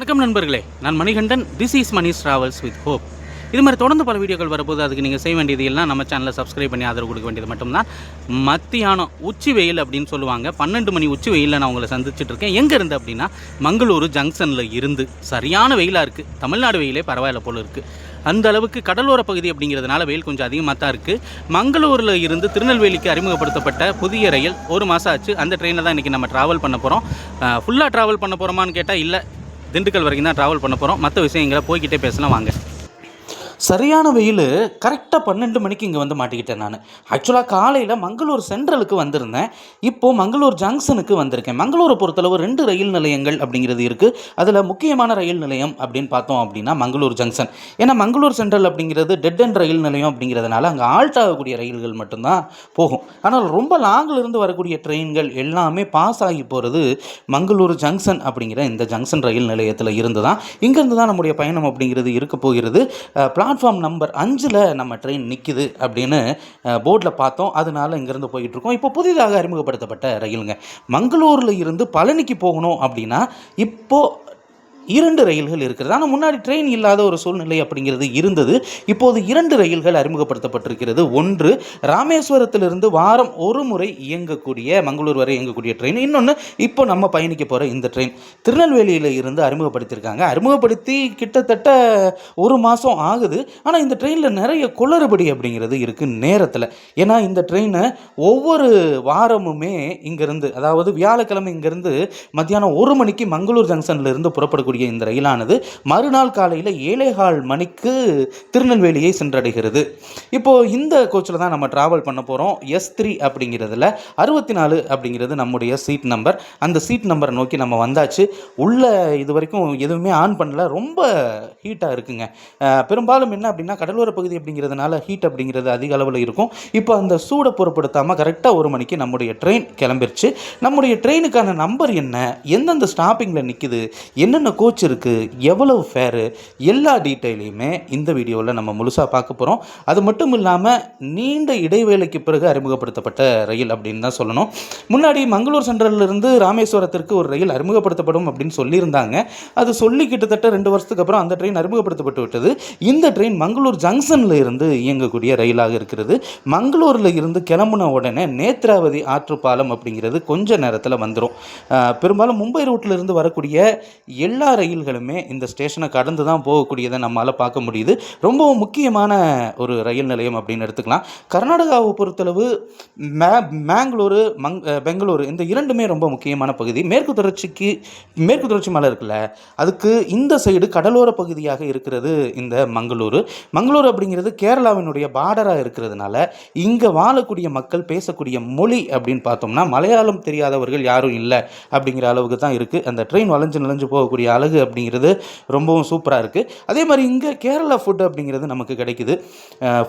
வணக்கம் நண்பர்களே, நான் Manikandan. This is Mani's travels with hope. இது மாதிரி தொடர்ந்து பல வீடியோக்கள் வரப்போது. அதுக்கு நீங்கள் செய்ய வேண்டியது எல்லாம் நம்ம சேனலை சப்ஸ்கிரைப் பண்ணி ஆதரவு கொடுக்க வேண்டியது மட்டும்தான். மத்தியானம் உச்சி வெயில் அப்படின்னு சொல்லுவாங்க. 12 மணி உச்சி வெயிலில் நான் உங்களை சந்திச்சுட்டு இருக்கேன். எங்கே இருந்து அப்படின்னா மங்களூரு ஜங்ஷனில் இருந்து. சரியான வெயிலாக இருக்குது. தமிழ்நாடு வெயிலே பரவாயில்ல போல் இருக்குது. அந்த அளவுக்கு கடலோர பகுதி அப்படிங்கிறதுனால வெயில் கொஞ்சம் அதிகமாக தான் இருக்குது. மங்களூரில் இருந்து திருநெல்வேலிக்கு அறிமுகப்படுத்தப்பட்ட புதிய ரயில் 1 மாதம் ஆச்சு. அந்த ட்ரெயினில் தான் இன்றைக்கி நம்ம ட்ராவல் பண்ண போகிறோம். ஃபுல்லாக ட்ராவல் பண்ண போகிறோமான்னு கேட்டால் இல்லை, திண்டுக்கல் வரைக்கும் தான் ட்ராவல் பண்ண போகிறோம். மற்ற விஷயங்களை போய்கிட்டே பேசலாம் வாங்க. சரியான வெயில். கரெக்டாக 12 மணிக்கு இங்கே வந்து மாட்டிக்கிட்டேன் நான். ஆக்சுவலாக காலையில் மங்களூர் சென்ட்ரலுக்கு வந்திருந்தேன். இப்போது மங்களூர் ஜங்ஷனுக்கு வந்திருக்கேன். மங்களூரை பொறுத்தளவு 2 ரயில் நிலையங்கள் அப்படிங்கிறது இருக்குது. அதில் முக்கியமான ரயில் நிலையம் அப்படின்னு பார்த்தோம் அப்படின்னா மங்களூர் ஜங்ஷன். ஏன்னா மங்களூர் சென்ட்ரல் அப்படிங்கிறது டெட் அண்ட் ரயில் நிலையம் அப்படிங்கிறதுனால அங்கே ஆல்ட் ஆகக்கூடிய ரயில்கள் மட்டும்தான் போகும். ஆனால் ரொம்ப லாங்கில் இருந்து வரக்கூடிய ட்ரெயின்கள் எல்லாமே பாஸ் ஆகி போகிறது மங்களூர் ஜங்ஷன் அப்படிங்கிற இந்த ஜங்ஷன் ரயில் நிலையத்தில் இருந்து தான். இங்கேருந்து தான் நம்முடைய பயணம் அப்படிங்கிறது இருக்க போகிறது. பிளாட்ஃபார்ம் நம்பர் 5 நம்ம ட்ரெயின் நிற்கிது அப்படின்னு போர்டில் பார்த்தோம். அதனால இங்கேருந்து போய்கிட்டு இருக்கோம். இப்போ புதிதாக அறிமுகப்படுத்தப்பட்ட ரயிலுங்க. மங்களூரில் இருந்து பழனிக்கு போகணும் அப்படின்னா இப்போது 2 ரயில்கள் இருக்கிறது. ஆனால் முன்னாடி ட்ரெயின் இல்லாத ஒரு சூழ்நிலை அப்படிங்கிறது இருந்தது. இப்போது 2 ரயில்கள் அறிமுகப்படுத்தப்பட்டிருக்கிறது. ஒன்று ராமேஸ்வரத்திலிருந்து வாரம் ஒரு முறை இயங்கக்கூடிய மங்களூர் வரை இயங்கக்கூடிய ட்ரெயின். இன்னொன்று இப்போ நம்ம பயணிக்க போகிற இந்த ட்ரெயின் திருநெல்வேலியில் இருந்து அறிமுகப்படுத்தியிருக்காங்க. அறிமுகப்படுத்தி கிட்டத்தட்ட 1 மாதம் ஆகுது. ஆனால் இந்த ட்ரெயினில் நிறைய குளறுபடி அப்படிங்கிறது இருக்குது நேரத்தில். ஏன்னா இந்த ட்ரெயினை ஒவ்வொரு வாரமுமே இங்கேருந்து, அதாவது வியாழக்கிழமை இங்கேருந்து மத்தியானம் 1 மணிக்கு மங்களூர் ஜங்ஷனில் இருந்து புறப்படக்கூடிய இந்த ரயிலானது மறுநாள் காலையில் 7:15 மணிக்கு திருநெல்வேலியை சென்றடைகிறது. இப்போது இந்த கோச்சில் தான் நம்ம ட்ராவல் பண்ண போகிறோம். S3 அப்படிங்கிறதுல 64 அப்படிங்கிறது நம்முடைய சீட் நம்பர். அந்த சீட் நம்பரை நோக்கி நம்ம வந்தாச்சு. உள்ள இது வரைக்கும் எதுவுமே ஆன் பண்ணல. ரொம்ப ஹீட்டாக இருக்குங்க. பெரும்பாலும் என்ன அப்படின்னா கடலோர பகுதி அப்படிங்கிறதுனால ஹீட் அப்படிங்கிறது அதிக அளவில் இருக்கும். இப்போ அந்த சூடை பொருட்படுத்தாமல் கரெக்டாக 1 மணிக்கு நம்முடைய ட்ரெயின் கிளம்பிருச்சு. நம்முடைய ட்ரெயினுக்கான நம்பர் என்ன, எந்தெந்த ஸ்டாப்பிங்கில் நிற்குது, என்னென்ன கோச் இருக்குது, எவ்வளவு ஃபேரு, எல்லா டீட்டெயிலையுமே இந்த வீடியோவில் நம்ம முழுசாக பார்க்க போகிறோம். அது மட்டும் இல்லாமல் நீண்ட இடைவேளைக்கு பிறகு அறிமுகப்படுத்தப்பட்ட ரயில் அப்படின்னு தான் சொல்லணும். முன்னாடி மங்களூர் சென்ட்ரலிருந்து ராமேஸ்வரத்திற்கு ஒரு ரயில் அறிமுகப்படுத்தப்படும் அப்படின்னு சொல்லியிருந்தாங்க. அது சொல்லி கிட்டத்தட்ட 2 வருஷத்துக்கு அப்புறம் அந்த ட்ரெயின் அறிமுகப்படுத்தப்பட்டு விட்டது. இந்த ட்ரெயின் மங்களூர் ஜங்ஷனில் இருந்து இயங்கக்கூடிய ரயிலாக இருக்கிறது. மங்களூரில் இருந்து கிளம்புன உடனே நேத்ராவதி ஆற்றுப்பாலம் அப்படிங்கிறது கொஞ்ச நேரத்தில் வந்துடும். பெரும்பாலும் மும்பை ரூட்டில் இருந்து வரக்கூடிய எல்லா ரயில்களுமே இந்த ஸ்டேஷனை கடந்து தான் போகக்கூடியதை நம்மளால் பார்க்க முடியுது. ரொம்பவும் முக்கியமான ஒரு ரயில் நிலையம் அப்படின்னு எடுத்துக்கலாம். கர்நாடகாவை பொறுத்தளவு மேங்களூரு பெங்களூரு இந்த 2மே ரொம்ப முக்கியமான பகுதி. மேற்கு தொடர்ச்சி மலை இருக்குல்ல, அதுக்கு இந்த சைடு கடலோர பகுதியாக இருக்கிறது இந்த மங்களூரு. மங்களூரு அப்படிங்கிறது கேரளாவினுடைய பார்டராக இருக்கிறதுனால இங்கே வாழக்கூடிய மக்கள் பேசக்கூடிய மொழி அப்படின்னு பார்த்தோம்னா மலையாளம் தெரியாதவர்கள் யாரும் இல்லை அப்படிங்கிற அளவுக்கு தான் இருக்குது. அந்த ட்ரெயின் வளைஞ்சு போகக்கூடிய அழகு அப்படிங்கிறது ரொம்பவும் சூப்பராக இருக்குது. அதே மாதிரி இங்கே கேரளா ஃபுட் அப்படிங்கிறது நமக்கு கிடைக்குது.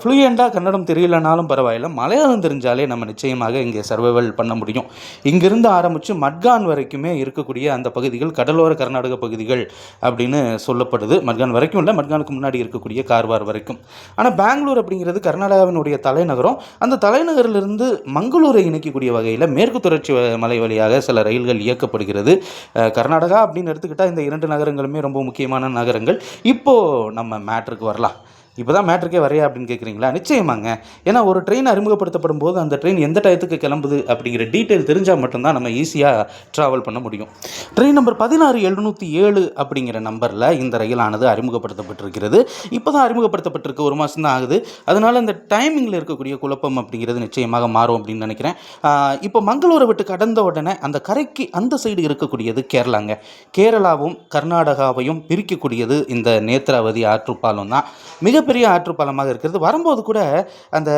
ஃப்ளூயண்டாக கன்னடம் தெரியலனாலும் பரவாயில்ல, மலையாளம் தெரிஞ்சாலே நம்ம நிச்சயமாக இங்கே சர்வைவல் பண்ண முடியும். இங்கிருந்து ஆரம்பித்து மட்கான் வரைக்குமே இருக்கக்கூடிய அந்த பகுதிகள் கடலோர கர்நாடக பகுதிகள் அப்படின்னு சொல்லப்படுது. மட்கான் வரைக்கும் இல்லை, மட்கானுக்கு முன்னாடி இருக்கக்கூடிய கார்வார் வரைக்கும். ஆனால் பெங்களூர் அப்படிங்கிறது கர்நாடகாவினுடைய தலைநகரம். அந்த தலைநகரிலிருந்து மங்களூரை இணைக்கக்கூடிய வகையில் மேற்கு தொடர்ச்சி மலை வழியாக சில ரயில்கள் இயக்கப்படுகிறது. கர்நாடகா அப்படின்னு எடுத்துக்கிட்டால் இந்த 2 நகரங்களுமே ரொம்ப முக்கியமான நகரங்கள். இப்போது நம்ம மேட்ருக்கு வரலாம். இப்போ தான் மேட்ருக்கே வரையா அப்படின்னு கேட்குறீங்களா? நிச்சயமாங்க. ஏன்னா ஒரு ட்ரெயின் அறிமுகப்படுத்தப்படும் போது அந்த ட்ரெயின் எந்த டயத்துக்கு கிளம்புது அப்படிங்கிற டீட்டெயில் தெரிஞ்சால் மட்டும்தான் நம்ம ஈஸியாக ட்ராவல் பண்ண முடியும். ட்ரெயின் நம்பர் 16707 அப்படிங்கிற நம்பரில் இந்த ரயிலானது அறிமுகப்படுத்தப்பட்டிருக்கிறது. இப்போ தான் அறிமுகப்படுத்தப்பட்டிருக்கு, 1 மாதம் தான் ஆகுது. அதனால் இந்த டைமிங்கில் இருக்கக்கூடிய குழப்பம் அப்படிங்கிறது நிச்சயமாக மாறும் அப்படின்னு நினைக்கிறேன். இப்போ மங்களூரை விட்டு கடந்த உடனே அந்த கரைக்கு அந்த சைடு இருக்கக்கூடியது கேரளாங்க. கேரளாவும் கர்நாடகாவையும் பிரிக்கக்கூடியது இந்த நேத்ராவதி ஆற்றுப்பாலம் தான். மிகப்பெரிய ஆற்றுப்பாலமாக இருக்கிறது. வரும்போது கூட அந்த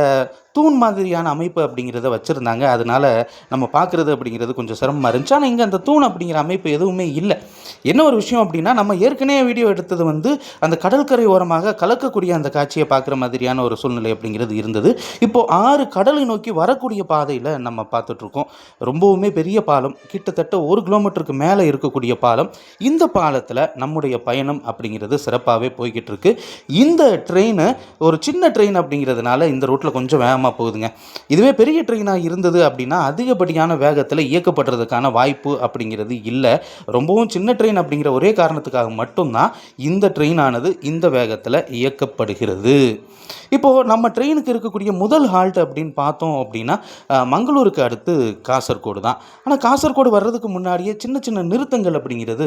தூண் மாதிரியான அமைப்பு அப்படிங்கிறத வச்சுருந்தாங்க. அதனால் நம்ம பார்க்குறது அப்படிங்கிறது கொஞ்சம் சிரமமாக இருந்துச்சு. ஆனால் இங்கே அந்த தூண் அப்படிங்கிற அமைப்பு எதுவுமே இல்லை. என்ன ஒரு விஷயம் அப்படின்னா, நம்ம ஏற்கனவே வீடியோ எடுத்தது அந்த கடற்கரை ஓரமாக கலக்கக்கூடிய அந்த காட்சியை பார்க்குற மாதிரியான ஒரு சூழ்நிலை அப்படிங்கிறது இருந்தது. இப்போது 6 கடலை நோக்கி வரக்கூடிய பாதையில் நம்ம பார்த்துட்ருக்கோம். ரொம்பவுமே பெரிய பாலம், கிட்டத்தட்ட 1 கிலோமீட்டருக்கு மேலே இருக்கக்கூடிய பாலம். இந்த பாலத்தில் நம்முடைய பயணம் அப்படிங்கிறது சிறப்பாகவே போய்கிட்டு இருக்கு. இந்த ட்ரெயின் ட்ரெயின் ஒரு சின்ன ட்ரெயின் அப்படிங்கிறதுனால இந்த ரூட்டில் கொஞ்சம் வேகமாக போகுதுங்க. இதுவே பெரிய ட்ரெயினாக இருந்தது அப்படின்னா அதிகப்படியான வேகத்தில் இயக்கப்படுறதுக்கான வாய்ப்பு அப்படிங்கிறது இல்லை. ரொம்பவும் சின்ன ட்ரெயின் அப்படிங்கிற ஒரே காரணத்துக்காக மட்டும்தான் இந்த ட்ரெயினானது இந்த வேகத்தில் இயக்கப்படுகிறது. இப்போது நம்ம ட்ரெயினுக்கு இருக்கக்கூடிய முதல் ஹால்ட் அப்படின்னு பார்த்தோம் அப்படின்னா மங்களூருக்கு அடுத்து காசர்கோடு தான். ஆனால் காசர்கோடு வர்றதுக்கு முன்னாடியே சின்ன சின்ன நிறுத்தங்கள் அப்படிங்கிறது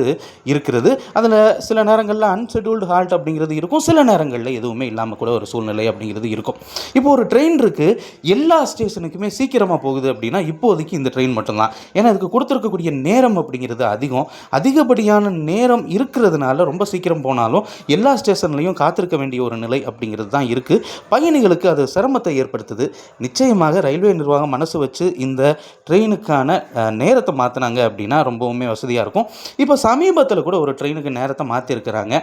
இருக்கிறது. அதில் சில நேரங்களில் அன்ஷெட்யூல்டு ஹால்ட் அப்படிங்கிறது இருக்கும், சில நேரங்களில் எதுவுமே இல்லாமல் கூட ஒரு சூழ்நிலை அப்படிங்கிறது இருக்கும். இப்போ ஒரு ட்ரெயின் இருக்குது, எல்லா ஸ்டேஷனுக்குமே சீக்கிரமாக போகுது அப்படின்னா இப்போதைக்கு இந்த ட்ரெயின் மட்டும்தான். ஏன்னா அதுக்கு கொடுத்துருக்கக்கூடிய நேரம் அப்படிங்கிறது அதிகப்படியான நேரம் இருக்கிறதுனால ரொம்ப சீக்கிரம் போனாலும் எல்லா ஸ்டேஷன்லையும் காத்திருக்க வேண்டிய ஒரு நிலை அப்படிங்கிறது தான் இருக்குது. பயணிகளுக்கு அது சிரமத்தை ஏற்படுத்துது. நிச்சயமாக ரயில்வே நிர்வாகம் மனசு வச்சு இந்த ட்ரெயினுக்கான நேரத்தை மாற்றினாங்க அப்படின்னா ரொம்பவுமே வசதியாக இருக்கும். இப்போ சமீபத்தில் கூட ஒரு ட்ரெயினுக்கு நேரத்தை மாற்றிருக்கிறாங்க.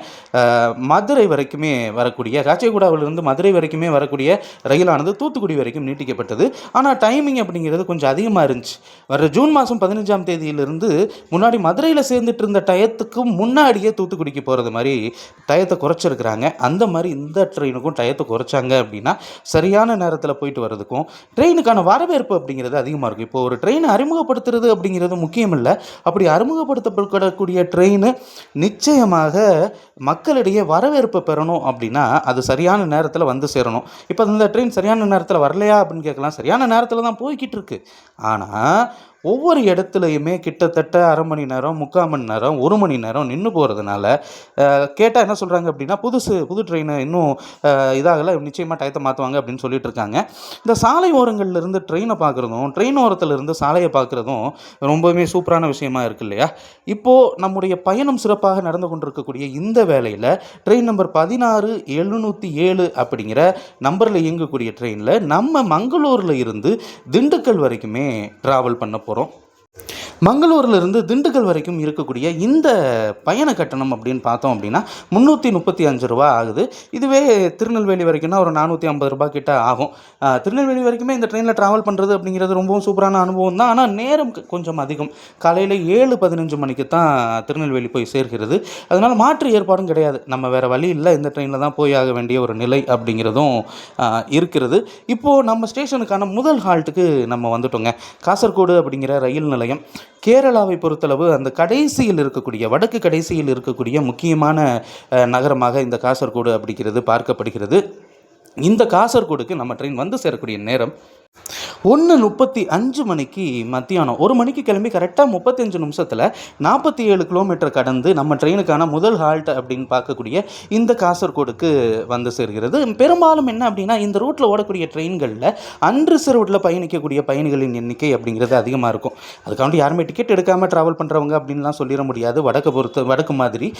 மதுரை வரைக்குமே வரக்கூடிய, காச்சிகுடாவிலிருந்து மதுரை வரைக்குமே வரக்கூடிய ரயிலானது தூத்துக்குடி வரைக்கும் நீட்டிக்கப்பட்டது. ஆனால் டைமிங் அப்படிங்கிறது கொஞ்சம் அதிகமாக இருந்துச்சு. வர ஜூன் மாதம் 15ஆம் தேதியிலிருந்து முன்னாடி மதுரையில் சேர்ந்துட்டு இருந்த டயத்துக்கு முன்னாடியே தூத்துக்குடிக்கு போகிறது மாதிரி டயத்தை குறைச்சிருக்கிறாங்க. அந்த மாதிரி இந்த ட்ரெயினுக்கும் டயத்தை குறைச்சாங்க அப்படின்னா சரியான நேரத்தில் போயிட்டு வர்றதுக்கும் ட்ரெயினுக்கான வரவேற்பு அப்படிங்கிறது அதிகமாக இருக்கும். இப்போ ஒரு ட்ரெயினை அறிமுகப்படுத்துறது அப்படிங்கிறது முக்கியம் இல்லை. அப்படி அறிமுகப்படுத்தப்படக்கூடிய ட்ரெயின் நிச்சயமாக மக்களிடையே வரவேற்பு பெறணும் அப்படின்னா அது சரியான நேரத்தில் வந்து சேரணும். இப்போ இந்த ட்ரெயின் சரியான நேரத்தில் வரலையா அப்படின்னு கேட்கலாம். சரியான நேரத்தில் தான் போய்கிட்டு இருக்கு. ஆனால் ஒவ்வொரு இடத்துலையுமே கிட்டத்தட்ட அரை மணி நேரம், 3/4 மணி நேரம், 1 மணி நேரம் நின்று போகிறதுனால கேட்டால் என்ன சொல்கிறாங்க அப்படின்னா புது ட்ரெயின் இன்னும் இதாகலை, நிச்சயமாக டயத்தை மாற்றுவாங்க அப்படின்னு சொல்லிட்டு இருக்காங்க. இந்த சாலை ஓரங்கள்லேருந்து ட்ரெயினை பார்க்குறதும் ட்ரெயின் ஓரத்துலேருந்து சாலையை பார்க்குறதும் ரொம்பவுமே சூப்பரான விஷயமா இருக்கு இல்லையா? இப்போது நம்முடைய பயணம் சிறப்பாக நடந்து கொண்டிருக்கக்கூடிய இந்த வேளையில் ட்ரெயின் நம்பர் 16707 அப்படிங்கிற நம்பரில் இயங்கக்கூடிய ட்ரெயினில் நம்ம மங்களூரில் இருந்து திண்டுக்கல் வரைக்குமே ட்ராவல் பண்ண போகிறோம். மங்களூரிலிருந்து திண்டுக்கல் வரைக்கும் இருக்கக்கூடிய இந்த பயண கட்டணம் அப்படின்னு பார்த்தோம் அப்படின்னா 335 ரூபா ஆகுது. இதுவே திருநெல்வேலி வரைக்கும்னா ஒரு 450 ரூபா கிட்ட ஆகும். திருநெல்வேலி வரைக்குமே இந்த ட்ரெயினில் ட்ராவல் பண்ணுறது அப்படிங்கிறது ரொம்பவும் சூப்பரான அனுபவம் தான். ஆனால் நேரம் கொஞ்சம் அதிகம். காலையில் 7:15 மணிக்கு தான் திருநெல்வேலி போய் சேர்கிறது. அதனால் மாற்று ஏற்பாடும் கிடையாது. நம்ம வேறு வழி இல்லை, இந்த ட்ரெயினில் தான் போய் ஆக வேண்டிய ஒரு நிலை அப்படிங்கிறதும் இருக்கிறது. இப்போது நம்ம ஸ்டேஷனுக்கான முதல் ஹால்ட்டுக்கு நம்ம வந்துட்டோங்க. காசர்கோடு அப்படிங்கிற ரயில் நிலையம் கேரளாவை பொறுத்தளவு அந்த கடைசியில் இருக்கக்கூடிய, வடக்கு கடைசியில் இருக்கக்கூடிய முக்கியமான நகரமாக இந்த காசர்கோடு அப்படிங்கிறது பார்க்கப்படுகிறது. இந்த காசர்கோடுக்கு நம்ம ட்ரெயின் வந்து சேரக்கூடிய நேரம் 1:35 மணிக்கு மத்தியானம். 1 மணிக்கு கிளம்பி கரெக்டாக 35 நிமிஷத்தில் 47 கிலோமீட்டர் கடந்து நம்ம ட்ரெயினுக்கான முதல் ஹால்ட் அப்படின்னு பார்க்கக்கூடிய இந்த காசர்கோடுக்கு வந்து சேர்கிறது. பெரும்பாலும் என்ன அப்படின்னா இந்த ரூட்டில் ஓடக்கூடிய ட்ரெயின்களில் அன்ரிசர்வ்டில் பயணிக்கக்கூடிய பயணிகளின் எண்ணிக்கை அப்படிங்கிறது அதிகமாக இருக்கும். அதுக்காண்டி யாருமே டிக்கெட் எடுக்காமல் ட்ராவல் பண்ணுறவங்க அப்படின்லாம் சொல்லிட முடியாது. வடக்கு மாதிரி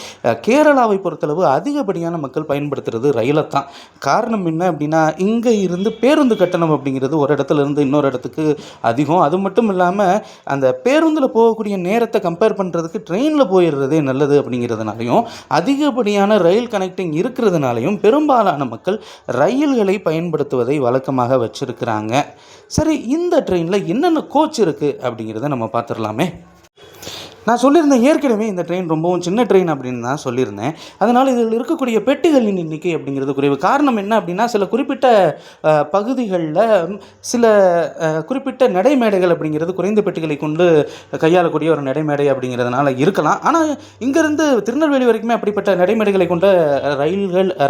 கேரளாவை பொறுத்தளவு அதிகப்படியான மக்கள் பயன்படுத்துறது ரயிலை தான். காரணம் என்ன அப்படின்னா இங்கே இருந்து பேருந்து கட்டணம் அப்படிங்கிறது ஒரு இடத்துலேருந்து இன்னொரு இடத்துக்கு அதிகம். அது மட்டும் இல்லாமல் அந்த பேருந்தில் போகக்கூடிய நேரத்தை கம்பேர் பண்ணுறதுக்கு ட்ரெயினில் போயிடுறதே நல்லது அப்படிங்கிறதுனாலையும் அதிகப்படியான ரயில் கனெக்டிங் இருக்கிறதுனாலையும் பெரும்பாலான மக்கள் ரயில்களை பயன்படுத்துவதை வழக்கமாக வச்சுருக்கிறாங்க. சரி, இந்த ட்ரெயினில் என்னென்ன கோச் இருக்குது அப்படிங்கிறத நம்ம பார்த்துடலாமே. நான் சொல்லியிருந்தேன் ஏற்கனவே இந்த ட்ரெயின் ரொம்பவும் சின்ன ட்ரெயின் அப்படின்னு தான் சொல்லியிருந்தேன். அதனால் இதில் இருக்கக்கூடிய பெட்டிகளின் எண்ணிக்கை அப்படிங்கிறது குறைவு. காரணம் என்ன அப்படின்னா சில குறிப்பிட்ட பகுதிகளில் சில குறிப்பிட்ட நடைமேடைகள் அப்படிங்கிறது குறைந்த பெட்டிகளை கொண்டு கையாளக்கூடிய ஒரு நடைமேடை அப்படிங்கிறதுனால இருக்கலாம். ஆனால் இங்கேருந்து திருநெல்வேலி வரைக்குமே அப்படிப்பட்ட நடைமேடைகளை கொண்ட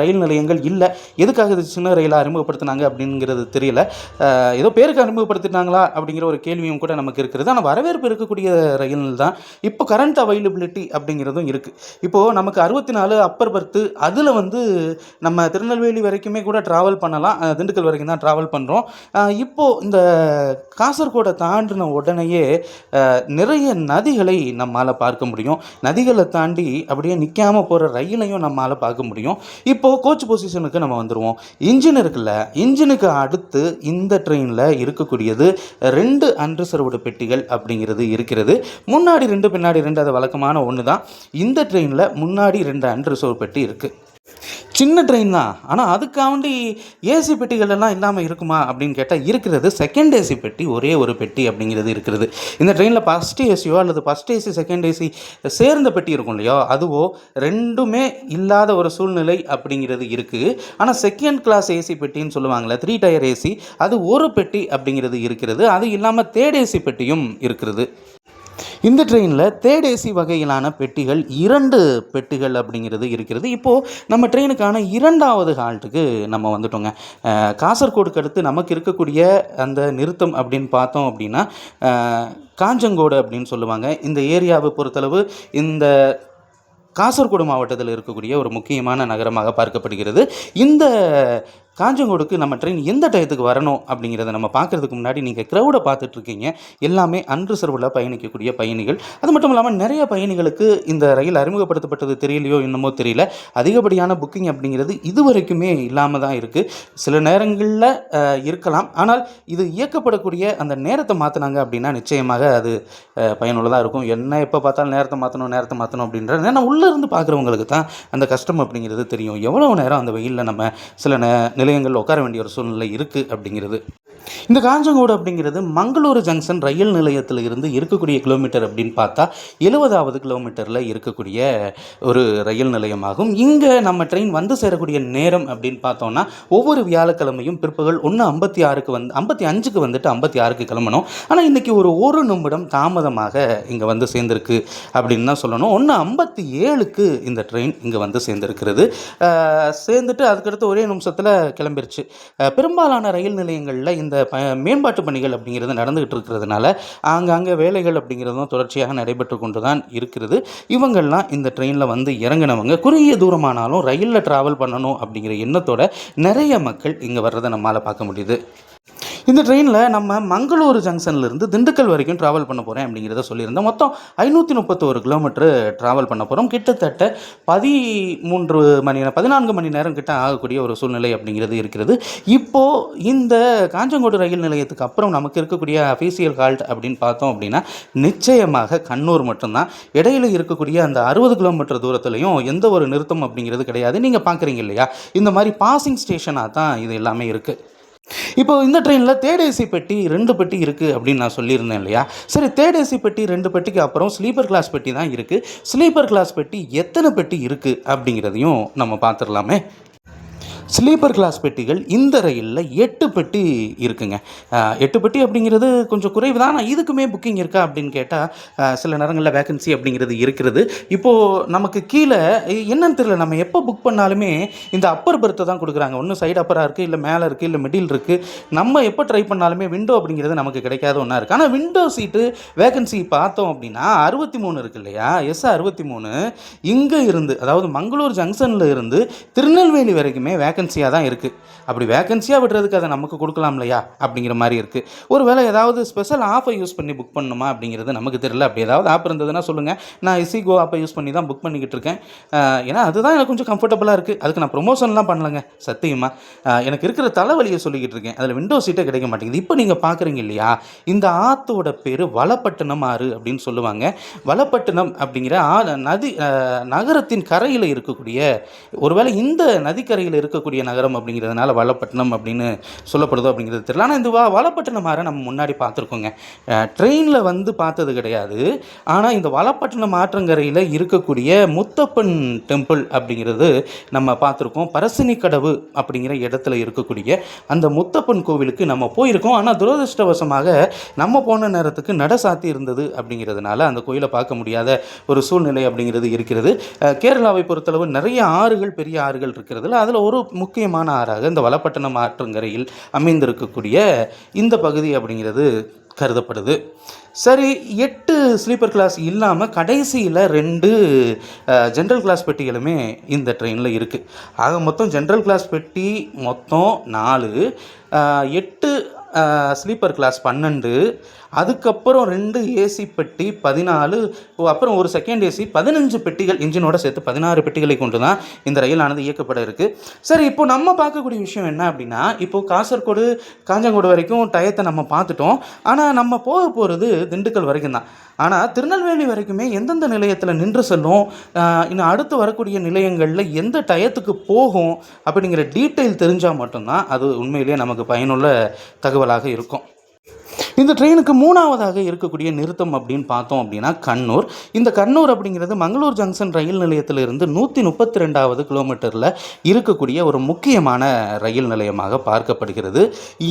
ரயில் நிலையங்கள் இல்லை. எதுக்காக இது சின்ன ரயிலாக அறிமுகப்படுத்தினாங்க அப்படிங்கிறது தெரியல. ஏதோ பேருக்கு அறிமுகப்படுத்தினாங்களா அப்படிங்கிற ஒரு கேள்வியும் கூட நமக்கு இருக்கிறது. ஆனால் வரவேற்பு இருக்கக்கூடிய ரயில் தான். இப்போ கரண்ட் அவைலபிலிட்டி அப்படிங்கிறதும் இருக்குது. இப்போது நமக்கு 64 அப்பர் பர்த்து, அதில் வந்து நம்ம திருநெல்வேலி வரைக்குமே கூட ட்ராவல் பண்ணலாம். திண்டுக்கல் வரைக்கும் தான் ட்ராவல் பண்ணுறோம். இப்போது இந்த காசர்கோடை தாண்டின உடனேயே நிறைய நதிகளை நம்மால் பார்க்க முடியும். நதிகளை தாண்டி அப்படியே நிற்காமல் போகிற ரயிலையும் நம்மால் பார்க்க முடியும். இப்போது கோச் பொசிஷனுக்கு நம்ம வந்துடுவோம். இன்ஜின் இருக்குல்ல, இன்ஜினுக்கு அடுத்து இந்த ட்ரெயினில் இருக்கக்கூடியது 2 அன்ரிசர்வ்டு பெட்டிகள் அப்படிங்கிறது இருக்கிறது. முன்னாடி 2 பின்னாடி 2 அது வழக்கமான ஒன்று தான். இந்த ட்ரெயினில் முன்னாடி 2 அன்ரிசர்வ் பெட்டி இருக்குது. சின்ன ட்ரெயின் தான், ஆனால் அதுக்காண்டி ஏசி பெட்டிகள் எல்லாம் இல்லாமல் இருக்குமா அப்படின்னு கேட்டால் இருக்கிறது. செகண்ட் ஏசி பெட்டி, ஒரே ஒரு பெட்டி அப்படிங்கிறது இருக்கிறது. இந்த ட்ரெயினில் ஃபஸ்ட் ஏசியோ அல்லது ஃபஸ்ட் ஏசி செகண்ட் ஏசி சேர்ந்த பெட்டி இருக்கும் இல்லையோ, அதுவோ ரெண்டுமே இல்லாத ஒரு சூழ்நிலை அப்படிங்கிறது இருக்குது. ஆனால் செகண்ட் கிளாஸ் ஏசி பெட்டின்னு சொல்லுவாங்களே, 3 டயர் ஏசி, அது ஒரு பெட்டி அப்படிங்கிறது இருக்கிறது. அது இல்லாமல் தேர்ட் ஏசி பெட்டியும் இருக்கிறது. இந்த ட்ரெயினில் தேர்ட் ஏசி வகையிலான பெட்டிகள் 2 பெட்டிகள் அப்படிங்கிறது இருக்கிறது. இப்போது நம்ம ட்ரெயினுக்கான 2வது ஹால்ட்டுக்கு நம்ம வந்துட்டோங்க. காசர்கோடுக்கு அடுத்து நமக்கு இருக்கக்கூடிய அந்த நிறுத்தம் அப்படின்னு பார்த்தோம் அப்படின்னா காஞ்சங்கோடு அப்படின்னு சொல்லுவாங்க. இந்த ஏரியாவை பொறுத்தளவு இந்த காசர்கோடு மாவட்டத்தில் இருக்கக்கூடிய ஒரு முக்கியமான நகரமாக பார்க்கப்படுகிறது. இந்த காஞ்சங்கோடுக்கு நம்ம ட்ரெயின் எந்த டயத்துக்கு வரணும் அப்படிங்கிறத நம்ம பார்க்குறதுக்கு முன்னாடி நீங்கள் க்ரௌடை பார்த்துட்ருக்கீங்க. எல்லாமே அன்ரிசர்வில் பயணிக்கக்கூடிய பயணிகள். அது மட்டும் இல்லாமல் நிறைய பயணிகளுக்கு இந்த ரயில் அறிமுகப்படுத்தப்பட்டது தெரியலையோ என்னமோ தெரியல, அதிகப்படியான புக்கிங் அப்படிங்கிறது இது வரைக்குமே இல்லாமல் தான் இருக்குது. சில நேரங்களில் இருக்கலாம், ஆனால் இது இயக்கப்படக்கூடிய அந்த நேரத்தை மாற்றினாங்க அப்படின்னா நிச்சயமாக அது பயனுள்ளதாக இருக்கும். என்ன எப்போ பார்த்தாலும் நேரத்தை மாற்றணும் அப்படின்ற, ஏன்னா உள்ளேருந்து பார்க்குறவங்களுக்கு தான் அந்த கஷ்டம் அப்படிங்கிறது தெரியும். எவ்வளோ நேரம் அந்த வெயிலில் நம்ம சில நிலையங்களில் உட்கார வேண்டிய ஒரு சூழ்நிலை இருக்குது அப்படிங்கிறது. இந்த காஞ்சங்கோடு அப்படிங்கிறது மங்களூரு ஜங்ஷன் ரயில் நிலையத்தில் இருந்து இருக்கக்கூடிய கிலோமீட்டர் அப்படின்னு பார்த்தா 70வது கிலோமீட்டரில் இருக்கக்கூடிய ஒரு ரயில் நிலையமாகும். இங்கே நம்ம ட்ரெயின் வந்து சேரக்கூடிய நேரம் அப்படின்னு பார்த்தோன்னா ஒவ்வொரு வியாழக்கிழமையும் பிற்பகல் 1:56க்கு 55க்கு வந்துட்டு 56க்கு கிளம்பணும். ஆனால் இன்றைக்கி ஒரு நிமிடம் தாமதமாக இங்கே வந்து சேர்ந்துருக்கு அப்படின்னு தான் சொல்லணும். 1:57க்கு இந்த ட்ரெயின் இங்கே வந்து சேர்ந்துருக்கிறது. சேர்ந்துட்டு அதுக்கடுத்து ஒரே நிமிஷத்தில் கிளம்பிருச்சு. பெரும்பாலான ரயில் நிலையங்களில் இந்த மேம்பாட்டு பணிகள் அப்படிங்கிறது நடந்துகிட்டு இருக்கிறதுனால ஆங்காங்கே வேலைகள் அப்படிங்கிறதும் தொடர்ச்சியாக நடைபெற்று கொண்டு தான் இருக்கிறது. இவங்கள்லாம் இந்த ட்ரெயினில் வந்து இறங்கினவங்க குறுகிய தூரமானாலும் ரயிலில் ட்ராவல் பண்ணணும் அப்படிங்கிற எண்ணத்தோட நிறைய மக்கள் இங்கே வர்றதை நம்மளால் பார்க்க முடியுது. இந்த ட்ரெயினில் நம்ம மங்களூரு ஜங்ஷன்லேருந்து திண்டுக்கல் வரைக்கும் ட்ராவல் பண்ண போகிறேன் அப்படிங்கிறத சொல்லியிருந்தேன். மொத்தம் 531 கிலோமீட்டர் ட்ராவல் பண்ண போகிறோம். கிட்டத்தட்ட 14 மணி நேரம் கிட்ட ஆகக்கூடிய ஒரு சூழ்நிலை அப்படிங்கிறது இருக்கிறது. இப்போது இந்த காஞ்சங்கோடு ரயில் நிலையத்துக்கு அப்புறம் நமக்கு இருக்கக்கூடிய அஃபீஷியல் ஹால்ட் அப்படின்னு பார்த்தோம் அப்படின்னா நிச்சயமாக கண்ணூர் மட்டும்தான். இடையில இருக்கக்கூடிய அந்த 60 கிலோமீட்டர் தூரத்துலையும் எந்த ஒரு நிறுத்தம் அப்படிங்கிறது கிடையாது. நீங்கள் பார்க்குறீங்க இல்லையா, இந்த மாதிரி பாசிங் ஸ்டேஷனாக தான் இது எல்லாமே இருக்குது. இப்போ இந்த ட்ரெயினில் தேர்ட் ஏசி பெட்டி 2 பெட்டி இருக்குது அப்படின்னு நான் சொல்லியிருந்தேன் இல்லையா. சரி, தேர்ட் ஏசி பெட்டி 2 பெட்டிக்கு அப்புறம் ஸ்லீப்பர் கிளாஸ் பெட்டி தான் இருக்குது. ஸ்லீப்பர் கிளாஸ் பெட்டி எத்தனை பெட்டி இருக்குது அப்படிங்கிறதையும் நம்ம பார்த்துடலாமே. ஸ்லீப்பர் கிளாஸ் பெட்டிகள் இந்த ரயிலில் 8 பெட்டி இருக்குங்க. 8 பெட்டி அப்படிங்கிறது கொஞ்சம் குறைவு தான். ஆனால் இதுக்குமே புக்கிங் இருக்கா அப்படின்னு கேட்டால் சில நேரங்களில் வேக்கன்சி அப்படிங்கிறது இருக்கிறது. இப்போது நமக்கு கீழே என்னன்னு தெரியல, நம்ம எப்போ புக் பண்ணாலுமே இந்த அப்பர் பெர்த்தை தான் கொடுக்குறாங்க. ஒன்று சைடு அப்பராக இருக்குது, இல்லை மேலே இருக்குது, இல்லை மிடில் இருக்குது. நம்ம எப்போ ட்ரை பண்ணாலுமே விண்டோ அப்படிங்கிறது நமக்கு கிடைக்காத ஒன்றா இருக்குது. ஆனால் விண்டோ சீட்டு வேக்கன்சி பார்த்தோம் அப்படின்னா 63 இருக்குது இல்லையா, S63 இங்கே இருந்து, அதாவது மங்களூர் ஜங்ஷனில் இருந்து திருநெல்வேலி வரைக்குமே வேக்கன்சியாக தான் இருக்குது. அப்படி வேக்கன்சியாக விடுறதுக்கு அதை நமக்கு கொடுக்கலாம் இல்லையா அப்படிங்கிற மாதிரி இருக்குது. ஒரு வேளை ஏதாவது ஸ்பெஷல் ஆப்பை யூஸ் பண்ணி புக் பண்ணணுமா அப்படிங்கிறது நமக்கு தெரியல. அப்படி ஏதாவது ஆப் இருந்ததுன்னா சொல்லுங்கள். நான் இசிகோ ஆப்பை யூஸ் பண்ணி தான் புக் பண்ணிக்கிட்டு இருக்கேன். ஏன்னா அதுதான் எனக்கு கொஞ்சம் கம்ஃபர்டபுளாக இருக்குது. அதுக்கு நான் ப்ரொமோஷன்லாம் பண்ணலைங்க சத்தியமாக. எனக்கு இருக்கிற தலைவலியை சொல்லிக்கிட்டு இருக்கேன். அதில் விண்டோ சீட்டே கிடைக்க மாட்டேங்குது. இப்போ நீங்கள் பார்க்குறீங்க இல்லையா, இந்த ஆற்றோட பேர் வலப்பட்டினம் ஆறு அப்படின்னு சொல்லுவாங்க. வலப்பட்டினம் அப்படிங்கிற நகரத்தின் கரையில் இருக்கக்கூடிய, ஒருவேளை இந்த நதிக்கரையில் இருக்கக்கூடிய நகரம் அப்படிங்கிறதுனால வலப்பட்டினம் அப்படின்னு சொல்லப்படுதோ அப்படிங்கிறது தெரியல. ஆனால் இந்த வலப்பட்டினம் ஆறை நம்ம முன்னாடி பார்த்துருக்கோங்க. ட்ரெயினில் வந்து பார்த்தது கிடையாது. ஆனால் இந்த வலப்பட்டினம் ஆற்றங்கரையில் இருக்கக்கூடிய முத்தப்பன் டெம்பிள் அப்படிங்கிறது நம்ம பார்த்துருக்கோம். பரசினிக்கடவு அப்படிங்கிற இடத்துல இருக்கக்கூடிய அந்த முத்தப்பன் கோவிலுக்கு நம்ம போயிருக்கோம். ஆனால் துரதிருஷ்டவசமாக நம்ம போன நேரத்துக்கு நட சாத்தி இருந்தது அப்படிங்கிறதுனால அந்த கோயிலை பார்க்க முடியாத ஒரு சூழ்நிலை அப்படிங்கிறது இருக்கிறது. கேரளாவை பொறுத்தளவு நிறைய ஆறுகள், பெரிய ஆறுகள் இருக்கிறதுல அதில் ஒரு முக்கியமான ஆறாக இந்த வலப்பட்டினம் ஆற்றங்கரையில் அமைந்திருக்கக்கூடிய இந்த பகுதி அப்படிங்கிறது கருதப்படுது. சரி, 8 ஸ்லீப்பர் கிளாஸ் இல்லாமல் கடைசியில் 2 ஜென்ரல் கிளாஸ் பெட்டிகளுமே இந்த ட்ரெயினில் இருக்குது. ஆக மொத்தம் ஜென்ரல் கிளாஸ் பெட்டி மொத்தம் 4, 8 ஸ்லீப்பர் கிளாஸ் 12, அதுக்கப்புறம் 2 ஏசி பெட்டி 14, அப்புறம் ஒரு செகண்ட் ஏசி 15 பெட்டிகள், இன்ஜினோட சேர்த்து 16 பெட்டிகளை கொண்டு தான் இந்த ரயிலானது இயக்கப்பட இருக்குது. சரி, இப்போ நம்ம பார்க்கக்கூடிய விஷயம் என்ன அப்படின்னா, இப்போ காசர்கோடு காஞ்சங்கோடு வரைக்கும் டயத்தை நம்ம பார்த்துட்டோம். ஆனால் நம்ம போக போகிறது திண்டுக்கல் வரைக்கும் தான். ஆனால் திருநெல்வேலி வரைக்குமே எந்தெந்த நிலையத்தில் நின்று செல்லும், இன்னும் அடுத்து வரக்கூடிய நிலையங்களில் எந்த டயத்துக்கு போகும் அப்படிங்கிற டீட்டெயில் தெரிஞ்சால் மட்டும்தான் அது உண்மையிலேயே நமக்கு பயனுள்ள தகவலாக இருக்கும். இந்த ட்ரெயினுக்கு 3ஆவதாக இருக்கக்கூடிய நிறுத்தம் அப்படின்னு பார்த்தோம் அப்படின்னா கண்ணூர். இந்த கண்ணூர் அப்படிங்கிறது மங்களூர் ஜங்ஷன் ரயில் நிலையத்திலிருந்து 132வது கிலோமீட்டரில் இருக்கக்கூடிய ஒரு முக்கியமான ரயில் நிலையமாக பார்க்கப்படுகிறது.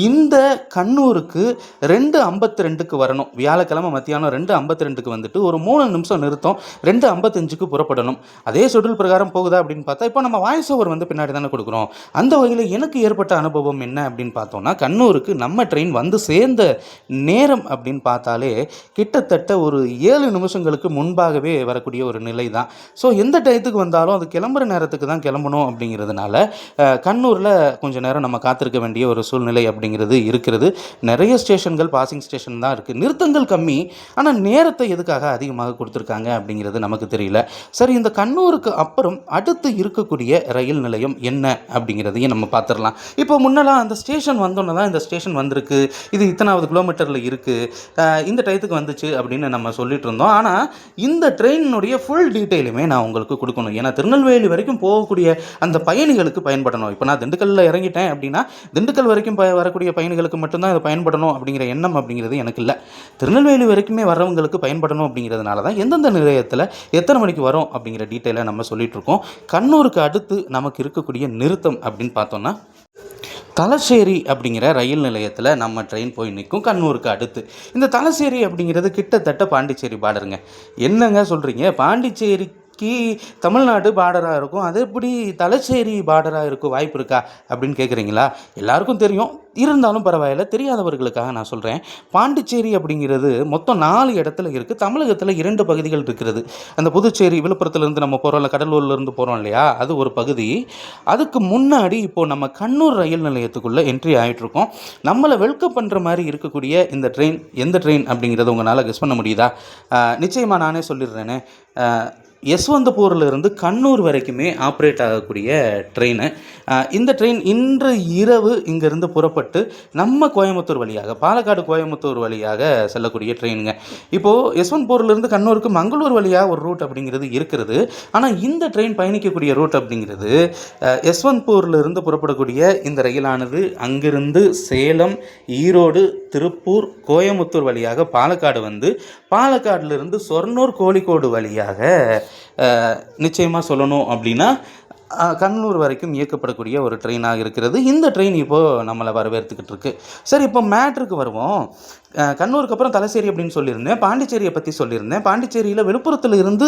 இந்த கண்ணூருக்கு 2:52க்கு வரணும். வியாழக்கிழமை மத்தியானம் 2:52க்கு வந்துட்டு ஒரு 3 நிமிஷம் நிறுத்தம், 2:55க்கு புறப்படணும். அதே ஷெட்யூல் பிரகாரம் போகுதா அப்படின்னு பார்த்தா, இப்போ நம்ம வாய்ஸ் ஓவர் வந்து பின்னாடி தானே கொடுக்குறோம். அந்த வகையில் எனக்கு ஏற்பட்ட அனுபவம் என்ன அப்படின்னு பார்த்தோம்னா, கண்ணூருக்கு நம்ம ட்ரெயின் வந்து சேர்ந்த நேரம் அப்படின்னு பார்த்தாலே கிட்டத்தட்ட ஒரு 7 நிமிஷங்களுக்கு முன்பாகவே வரக்கூடிய ஒரு நிலை தான். ஸோ எந்த டயத்துக்கு வந்தாலும் அது கிளம்புற நேரத்துக்கு தான் கிளம்பணும் அப்படிங்கிறதுனால கண்ணூரில் கொஞ்சம் நேரம் நம்ம காத்திருக்க வேண்டிய ஒரு சூழ்நிலை அப்படிங்கிறது இருக்கிறது. நிறைய ஸ்டேஷன்கள் பாசிங் ஸ்டேஷன் தான் இருக்குது, நிறுத்தங்கள் கம்மி. ஆனால் நேரத்தை எதுக்காக அதிகமாக கொடுத்துருக்காங்க அப்படிங்கிறது நமக்கு தெரியல. சரி, இந்த கண்ணூருக்கு அப்புறம் அடுத்து இருக்கக்கூடிய ரயில் நிலையம் என்ன அப்படிங்கிறதையும் நம்ம பார்த்துடலாம். இப்போ முன்னெல்லாம் அந்த ஸ்டேஷன் வந்தோன்னே தான் இந்த ஸ்டேஷன் வந்திருக்கு, இது இத்தனாவது கிலோமீட்டரில் இருக்குது, இந்த டயத்துக்கு வந்துச்சு அப்படின்னு நம்ம சொல்லிட்டு இருந்தோம். ஆனால் இந்த ட்ரெயினுடைய ஃபுல் டீட்டெயிலுமே நான் உங்களுக்கு கொடுக்கணும். ஏன்னா திருநெல்வேலி வரைக்கும் போகக்கூடிய அந்த பயணிகளுக்கு பயன்படணும். இப்போ நான் திண்டுக்கல்லில் இறங்கிட்டேன் அப்படின்னா திண்டுக்கல் வரைக்கும் வரக்கூடிய பயணிகளுக்கு மட்டும்தான் இது பயன்படணும் அப்படிங்கிற எண்ணம் அப்படிங்கிறது எனக்கு இல்லை. திருநெல்வேலி வரைக்குமே வர்றவங்களுக்கு பயன்படணும் அப்படிங்கிறதுனால தான் எந்தெந்த நிலையத்தில் எத்தனை மணிக்கு வரும் அப்படிங்கிற டீட்டெயிலை நம்ம சொல்லிட்டு இருக்கோம். கண்ணூருக்கு அடுத்து நமக்கு இருக்கக்கூடிய நிறுத்தம் அப்படின்னு பார்த்தோம்னா தலசேரி அப்படிங்கிற ரயில் நிலையத்தில் நம்ம ட்ரெயின் போய் நிற்கும் கண்ணூருக்கு அடுத்து. இந்த தலசேரி அப்படிங்கிறது கிட்டத்தட்ட பாண்டிச்சேரி பார்டருங்க. என்னங்க சொல்கிறீங்க, பாண்டிச்சேரிக்கு தமிழ்நாடு பார்டராக இருக்கும், அது எப்படி தலசேரி பார்டராக இருக்கும் வாய்ப்பு இருக்கா அப்படின்னு கேட்குறீங்களா? எல்லாருக்கும் தெரியும், இருந்தாலும் பரவாயில்ல, தெரியாதவர்களுக்காக நான் சொல்கிறேன். பாண்டிச்சேரி அப்படிங்கிறது மொத்தம் 4 இடத்துல இருக்குது. தமிழகத்தில் 2 பகுதிகள் இருக்கிறது. அந்த புதுச்சேரி விழுப்புரத்துலேருந்து நம்ம போகிறோம்ல, கடலூர்லேருந்து போகிறோம் இல்லையா, அது ஒரு பகுதி. அதுக்கு முன்னாடி இப்போது நம்ம கண்ணூர் ரயில் நிலையத்துக்குள்ளே என்ட்ரி ஆகிட்ருக்கோம். நம்மளை வெல்கம் பண்ணுற மாதிரி இருக்கக்கூடிய இந்த ட்ரெயின் எந்த ட்ரெயின் அப்படிங்கிறத உங்களால் கெஸ் பண்ண முடியுதா? நிச்சயமாக நானே சொல்லிடுறேனே, யஸ்வந்தபூரிலிருந்து கண்ணூர் வரைக்குமே ஆப்ரேட் ஆகக்கூடிய ட்ரெயின். இந்த ட்ரெயின் இன்று இரவு இங்கேருந்து புறப்பட்டு நம்ம கோயம்புத்தூர் வழியாக, பாலக்காடு கோயம்புத்தூர் வழியாக செல்லக்கூடிய ட்ரெயினுங்க. இப்போது யஸ்வந்த்பூர்லேருந்து கண்ணூருக்கு மங்களூர் வழியாக ஒரு ரூட் அப்படிங்கிறது இருக்கிறது. ஆனால் இந்த ட்ரெயின் பயணிக்கக்கூடிய ரூட் அப்படிங்கிறது யஸ்வந்த்பூர்லேருந்து புறப்படக்கூடிய இந்த ரயிலானது அங்கிருந்து சேலம், ஈரோடு, திருப்பூர், கோயம்புத்தூர் வழியாக பாலக்காடு வந்து பாலக்காடிலிருந்து சொர்ணூர், கோழிக்கோடு வழியாக நிச்சயமாக சொல்லணும் அப்படின்னா கண்ணூர் வரைக்கும் இயக்கப்படக்கூடிய ஒரு ட்ரெயினாக இருக்கிறது. இந்த ட்ரெயின் இப்போது நம்மளை வரவேற்றுக்கிட்டு இருக்கு. சரி, இப்போ மேட்ருக்கு வருவோம். கண்ணூருக்கு அப்புறம் தலசேரி அப்படின்னு சொல்லியிருந்தேன், பாண்டிச்சேரியை பற்றி சொல்லியிருந்தேன். பாண்டிச்சேரியில் விழுப்புரத்தில் இருந்து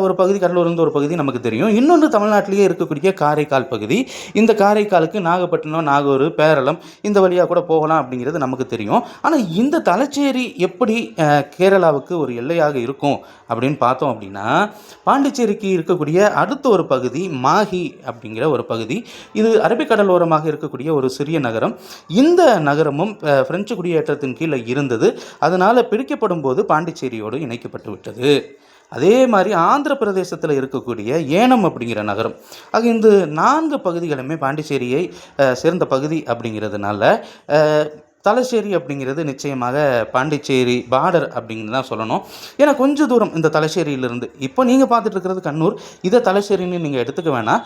ஒரு பகுதி, கடலூர்லேருந்து ஒரு பகுதி நமக்கு தெரியும். இன்னொன்று தமிழ்நாட்டிலேயே இருக்கக்கூடிய காரைக்கால் பகுதி. இந்த காரைக்காலுக்கு நாகப்பட்டினம், நாகூர், பேரளம் இந்த வழியாக கூட போகலாம் அப்படிங்கிறது நமக்கு தெரியும். ஆனால் இந்த தலச்சேரி எப்படி கேரளாவுக்கு ஒரு எல்லையாக இருக்கும் அப்படின்னு பார்த்தோம் அப்படின்னா, பாண்டிச்சேரிக்கு இருக்கக்கூடிய அடுத்த ஒரு பகுதி மாஹி அப்படிங்கிற ஒரு பகுதி. இது அரபிக்கடலோரமாக இருக்கக்கூடிய ஒரு சிறிய நகரம். இந்த நகரமும் பிரெஞ்சு குடியேற்றத்தின் கீழே இருந்தது. அதனால் பிடிக்கப்படும் போது பாண்டிச்சேரியோடு இணைக்கப்பட்டு விட்டது. அதே மாதிரி ஆந்திர பிரதேசத்தில் இருக்கக்கூடிய ஏனம் அப்படிங்கிற நகரம். ஆக இந்த 4 பகுதிகளுமே பாண்டிச்சேரியை சேர்ந்த பகுதி அப்படிங்கிறதுனால தலசேரி அப்படிங்கிறது நிச்சயமாக பாண்டிச்சேரி பார்டர் அப்படின்னு தான் சொல்லணும். ஏன்னா கொஞ்சம் தூரம் இந்த தலசேரியிலிருந்து, இப்போ நீங்கள் பார்த்துட்டு இருக்கிறது கண்ணூர், இதை தலசேரின்னு நீங்கள் எடுத்துக்க வேணாம்.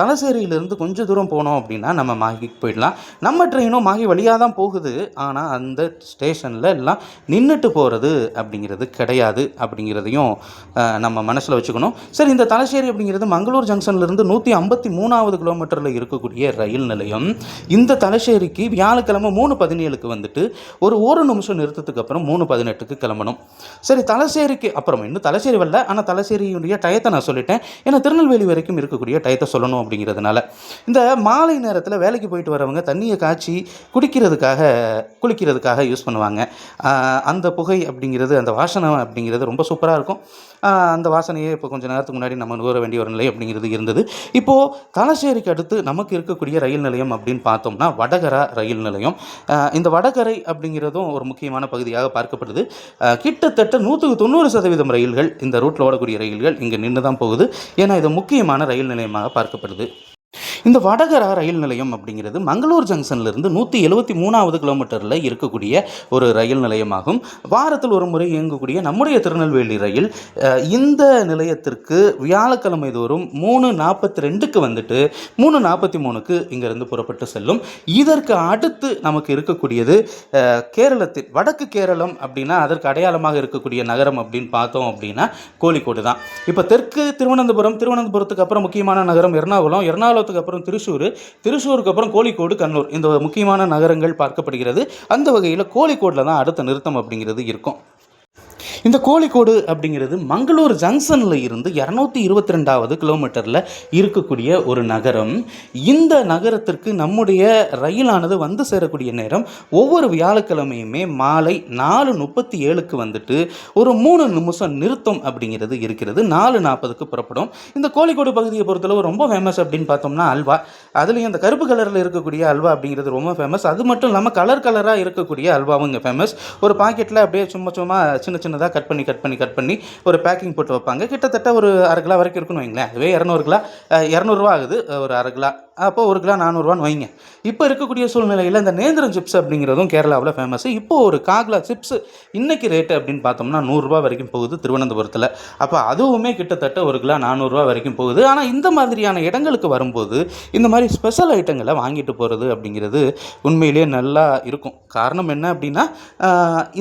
தலசேரியிலிருந்து கொஞ்சம் தூரம் போனோம் அப்படின்னா நம்ம மாஹிக்கு போயிடலாம். நம்ம ட்ரெயினும் மாஹி வழியாக தான் போகுது. ஆனால் அந்த ஸ்டேஷனில் எல்லாம் நின்றுட்டு போகிறது அப்படிங்கிறது கிடையாது அப்படிங்கிறதையும் நம்ம மனசில் வச்சுக்கணும். சரி, இந்த தலசேரி அப்படிங்கிறது மங்களூர் ஜங்ஷன்லேருந்து 153வது கிலோமீட்டரில் இருக்கக்கூடிய ரயில் நிலையம். இந்த தலசேரிக்கு வியாழக்கிழமை 3:17 வந்துட்டு ஒரு நிமிஷம் நிறுத்தத்துக்கு அப்புறம் 3:18க்கு கிளம்பணும். சரி, தலசேரிக்கு அப்புறம் இன்னும் தலசேரி வரல, ஆனால் தலசேரியுடைய டயத்தை நான் சொல்லிட்டேன். ஏன்னா திருநெல்வேலி வரைக்கும் இருக்கக்கூடிய டயத்தை சொல்லணும் அப்படிங்கிறதுனால. இந்த மாலை நேரத்தில் வேலைக்கு போயிட்டு வரவங்க தண்ணியை காய்ச்சி குளிக்கிறதுக்காக யூஸ் பண்ணுவாங்க. அந்த புகை அப்படிங்கிறது, அந்த வாசனை அப்படிங்கிறது ரொம்ப சூப்பராக இருக்கும். அந்த வாசனையே இப்போ கொஞ்சம் நேரத்துக்கு முன்னாடி நம்ம நுகர வேண்டிய ஒரு நிலை அப்படிங்கிறது இருந்தது. இப்போது தலசேரிக்கு அடுத்து நமக்கு இருக்கக்கூடிய ரயில் நிலையம் அப்படின்னு பார்த்தோம்னா வடகரா ரயில் நிலையம். இந்த வடகரை அப்படிங்கிறதும் ஒரு முக்கியமான பகுதியாக பார்க்கப்படுது. கிட்டத்தட்ட 190% ரயில்கள் இந்த ரூட்டில் ஓடக்கூடிய ரயில்கள் இங்கே நின்று தான் போகுது. ஏன்னா இது முக்கியமான ரயில் நிலையமாக பார்க்கப்படுது. இந்த வடகரா ரயில் நிலையம் அப்படிங்கிறது மங்களூர் ஜங்ஷன்லேருந்து 173வது கிலோமீட்டரில் இருக்கக்கூடிய ஒரு ரயில் நிலையமாகும். வாரத்தில் ஒரு முறை இயங்கக்கூடிய நம்முடைய திருநெல்வேலி ரயில் இந்த நிலையத்திற்கு வியாழக்கிழமை தோறும் 3:42க்கு வந்துட்டு 3:43க்கு இங்கேருந்து புறப்பட்டு செல்லும். இதற்கு அடுத்து நமக்கு இருக்கக்கூடியது கேரளத்தில் வடக்கு கேரளம் அப்படின்னா அதற்கு அடையாளமாக இருக்கக்கூடிய நகரம் அப்படின்னு பார்த்தோம் அப்படின்னா கோழிக்கோடு தான். இப்போ தெற்கு திருவனந்தபுரத்துக்கு அப்புறம் முக்கியமான நகரம் எர்ணாகுளத்துக்கு அப்புறம் திருச்சூருக்கு அப்புறம் கோழிக்கோடு, கண்ணூர், இந்த முக்கியமான நகரங்கள் பார்க்கப்படுகிறது. அந்த வகையில் கோழிக்கோடில் தான் அடுத்த நிறுத்தம் அப்படிங்கிறது இருக்கும். இந்த கோழிக்கோடு அப்படிங்கிறது மங்களூர் ஜங்ஷனில் இருந்து 222வது கிலோமீட்டரில் இருக்கக்கூடிய ஒரு நகரம். இந்த நகரத்திற்கு நம்முடைய ரயிலானது வந்து சேரக்கூடிய நேரம் ஒவ்வொரு வியாழக்கிழமையுமே மாலை 4:37க்கு வந்துட்டு ஒரு 3 நிமிஷம் நிறுத்தம் அப்படிங்கிறது இருக்கிறது. 4:40க்கு புறப்படும். இந்த கோழிக்கோடு பகுதியை பொறுத்தளவு ரொம்ப ஃபேமஸ் அப்படின்னு பார்த்தோம்னா அல்வா. அதுலேயும் அந்த கருப்பு கலரில் இருக்கக்கூடிய அல்வா அப்படிங்கிறது ரொம்ப ஃபேமஸ். அது மட்டும் இல்லாமல் கலராக இருக்கக்கூடிய அல்வாவும் இங்கே ஃபேமஸ். ஒரு பாக்கெட்டில் அப்படியே சும்மா சின்னதாக கட் பண்ணி ஒரு பேக்கிங் போட்டு வைப்பாங்க. கிட்டத்தட்ட ஒரு 1/2 கிலோ வரைக்கும் இருக்குன்னு வைங்களேன். அதுவே 200 ரூபா ஆகுது ஒரு 1/2 கிலோ. அப்போ 1 கிலோ 400 ரூபான்னு வைங்க. இப்போ இருக்கக்கூடிய சூழ்நிலையில் இந்த நேந்திரம் சிப்ஸ் அப்படிங்கிறதும் கேரளாவில் ஃபேமஸ். இப்போது ஒரு காக்லா சிப்ஸ் இன்றைக்கி ரேட்டு அப்படின்னு பார்த்தோம்னா 100 ரூபா வரைக்கும் போகுது திருவனந்தபுரத்தில். அப்போ அதுவுமே கிட்டத்தட்ட 1 கிலோ 400 ரூபா வரைக்கும் போகுது. ஆனால் இந்த மாதிரியான இடங்களுக்கு வரும்போது இந்த மாதிரி ஸ்பெஷல் ஐட்டங்களை வாங்கிட்டு போகிறது அப்படிங்கிறது உண்மையிலேயே நல்லா இருக்கும். காரணம் என்ன அப்படின்னா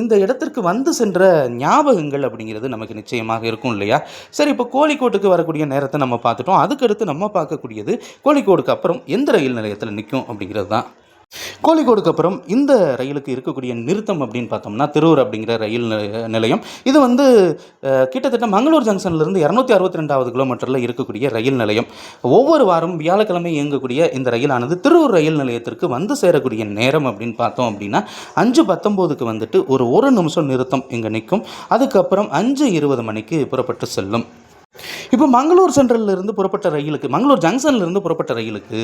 இந்த இடத்திற்கு வந்து சென்ற ஞாபகங்கள் அப்படிங்கிறது நமக்கு நிச்சயமாக இருக்கும் இல்லையா? சரி, இப்போ கோழிக்கோட்டுக்கு வரக்கூடிய நேரத்தை நம்ம பார்த்துட்டோம். அதுக்கடுத்து நம்ம பார்க்கக்கூடியது கோழிக்கோடுக்கு அப்புறம் எந்த ரயில் நிலையத்தில் நிற்கும் அப்படிங்கிறது தான். கோழிக்கோடுக்கு அப்புறம் இந்த ரயிலுக்கு இருக்கக்கூடிய நிறுத்தம் அப்படின்னு பார்த்தோம்னா திருவூர் அப்படிங்கிற ரயில் நிலையம். இது வந்து கிட்டத்தட்ட மங்களூர் ஜங்ஷன்லேருந்து 262வது கிலோமீட்டரில் இருக்கக்கூடிய ரயில் நிலையம். ஒவ்வொரு வாரம் வியாழக்கிழமை இயங்கக்கூடிய இந்த ரயிலானது திருவூர் ரயில் நிலையத்திற்கு வந்து சேரக்கூடிய நேரம் அப்படின்னு பார்த்தோம் அப்படின்னா 5:19க்கு வந்துட்டு ஒரு 1 நிமிஷம் நிறுத்தம் இங்கே நிற்கும். அதுக்கப்புறம் 5:20 மணிக்கு புறப்பட்டு செல்லும். இப்போ மங்களூர் ஜங்ஷன்லேருந்து புறப்பட்ட ரயிலுக்கு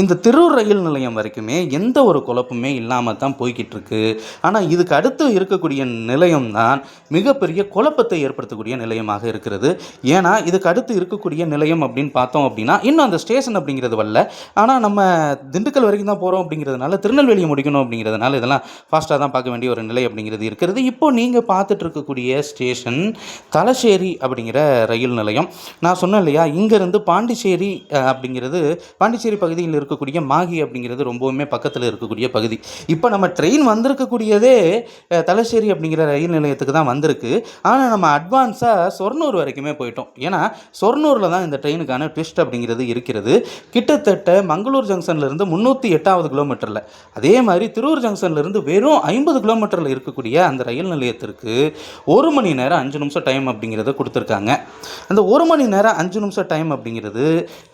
இந்த திருவூர் ரயில் நிலையம் வரைக்குமே எந்த ஒரு குழப்பமே இல்லாமல் தான் போய்கிட்டு இருக்கு. ஆனால் இதுக்கு அடுத்து இருக்கக்கூடிய நிலையம் தான் மிகப்பெரிய குழப்பத்தை ஏற்படுத்தக்கூடிய நிலையமாக இருக்கிறது. ஏன்னா இதுக்கு அடுத்து இருக்கக்கூடிய நிலையம் அப்படின்னு பார்த்தோம் அப்படின்னா இன்னும் அந்த ஸ்டேஷன் அப்படிங்கிறது வரல. ஆனால் நம்ம திண்டுக்கல் வரைக்கும் தான் போகிறோம் அப்படிங்கிறதுனால திருநெல்வேலியை முடிக்கணும் அப்படிங்கிறதுனால இதெல்லாம் ஃபாஸ்ட்டாக தான் பார்க்க வேண்டிய ஒரு நிலை அப்படிங்கிறது இருக்கிறது. இப்போ நீங்கள் பார்த்துட்டு இருக்கக்கூடிய ஸ்டேஷன் தலசேரி அப்படிங்கிற ரயில் நிலையம். நான் சொன்னேன் இல்லையா, இங்கேருந்து பாண்டிச்சேரி அப்படிங்கிறது பாண்டிச்சேரி பகுதியில் இருக்கக்கூடிய மாகி அப்படிங்கிறது ரொம்பவுமே பக்கத்தில் இருக்கக்கூடிய பகுதி. இப்போ நம்ம ட்ரெயின் வந்திருக்கக்கூடியதே தலசேரி அப்படிங்கிற ரயில் நிலையத்துக்கு தான் வந்திருக்கு. ஆனால் நம்ம அட்வான்ஸாக சொர்ணூர் வரைக்குமே போயிட்டோம். ஏன்னா சொர்ணூரில் தான் இந்த ட்ரெயினுக்கான ட்விஸ்ட் அப்படிங்கிறது இருக்கிறது. கிட்டத்தட்ட மங்களூர் ஜங்ஷன்லேருந்து 308வது கிலோமீட்டரில், அதே மாதிரி திருவூர் ஜங்ஷன்லேருந்து வெறும் 50 கிலோமீட்டரில் இருக்கக்கூடிய அந்த ரயில் நிலையத்திற்கு 1 மணி நேரம் 5 நிமிஷம் டைம் அப்படிங்கிறத கொடுத்துருக்காங்க. அந்த 1 மணி நேரம் 5 நிமிஷம் டைம் அப்படிங்கிறது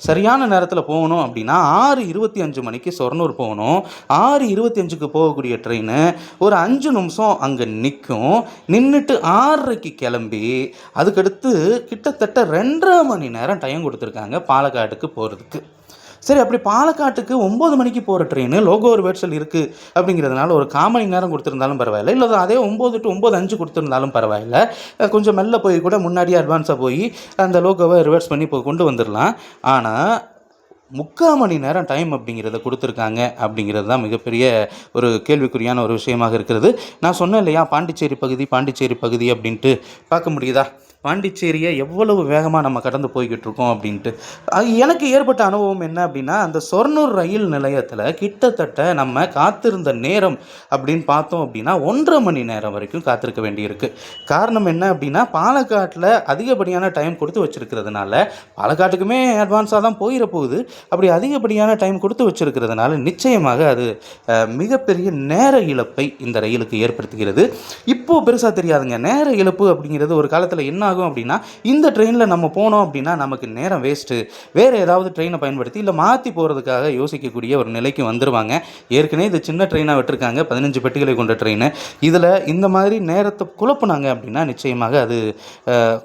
சரியான நேரத்தில் போகணும் அப்படின்னா 6:25 மணிக்கு சொர்ணூர் போகணும். 6:25க்கு போகக்கூடிய ட்ரெயின் ஒரு 5 நிமிஷம் அங்கே நின்றுட்டு 6:30க்கு கிளம்பி அதுக்கடுத்து கிட்டத்தட்ட 2.5 மணி நேரம் டைம் கொடுத்துருக்காங்க பாலக்காட்டுக்கு போகிறதுக்கு. சரி, அப்படி பாலக்காட்டுக்கு 9 மணிக்கு போகிற ட்ரெயின் லோகோ ரிவர்சல் இருக்குது அப்படிங்கிறதுனால ஒரு 1/4 மணி நேரம் கொடுத்துருந்தாலும் பரவாயில்ல, இல்லை அதே 9 to 9:05 கொடுத்துருந்தாலும் பரவாயில்ல, கொஞ்சம் மெல்ல போய் கூட முன்னாடியே அட்வான்ஸாக போய் அந்த லோகோவை ரிவர்ஸ் பண்ணி கொண்டு வந்துடலாம். ஆனால் 3/4 மணி நேரம் டைம் அப்படிங்கிறத கொடுத்துருக்காங்க அப்படிங்கிறது தான் மிகப்பெரிய ஒரு கேள்விக்குறியான ஒரு விஷயமாக இருக்கிறது. நான் சொன்னேன் இல்லையா, பாண்டிச்சேரி பகுதி அப்படின்ட்டு பார்க்க முடியுதா? பாண்டிச்சேரியை எவ்வளவு வேகமாக நம்ம கடந்து போய்கிட்டு இருக்கோம் அப்படின்ட்டு. எனக்கு ஏற்பட்ட அனுபவம் என்ன அப்படின்னா, அந்த சொர்ணூர் ரயில் நிலையத்தில் கிட்டத்தட்ட நம்ம காத்திருந்த நேரம் அப்படின்னு பார்த்தோம் அப்படின்னா 1.5 மணி நேரம் வரைக்கும் காத்திருக்க வேண்டியிருக்கு. காரணம் என்ன அப்படின்னா, பாலக்காட்டில் அதிகப்படியான டைம் கொடுத்து வச்சுருக்கிறதுனால, பாலக்காட்டுக்குமே அட்வான்ஸாக தான் போயிட போகுது. அப்படி அதிகப்படியான டைம் கொடுத்து வச்சுருக்கிறதுனால நிச்சயமாக அது மிகப்பெரிய நேர இழப்பை இந்த ரயிலுக்கு ஏற்படுத்துகிறது. இப்போது பெருசாக தெரியாதுங்க. நேர இழப்பு அப்படிங்கிறது ஒரு காலத்தில் என்ன ஆகும் அப்படின்னா இந்த ட்ரெயினில் நம்ம போனோம் அப்படின்னா நமக்கு நேரம் வேஸ்ட்டு, வேறு ஏதாவது ட்ரெயினை பயன்படுத்தி இல்லை மாற்றி போகிறதுக்காக யோசிக்கக்கூடிய ஒரு நிலைக்கு வந்துடுவாங்க. ஏற்கனவே இது சின்ன ட்ரெயினாக விட்டுருக்காங்க, 15 பெட்டிகளை கொண்ட ட்ரெயின். இதில் இந்த மாதிரி நேரத்தை குழப்புனாங்க அப்படின்னா நிச்சயமாக அது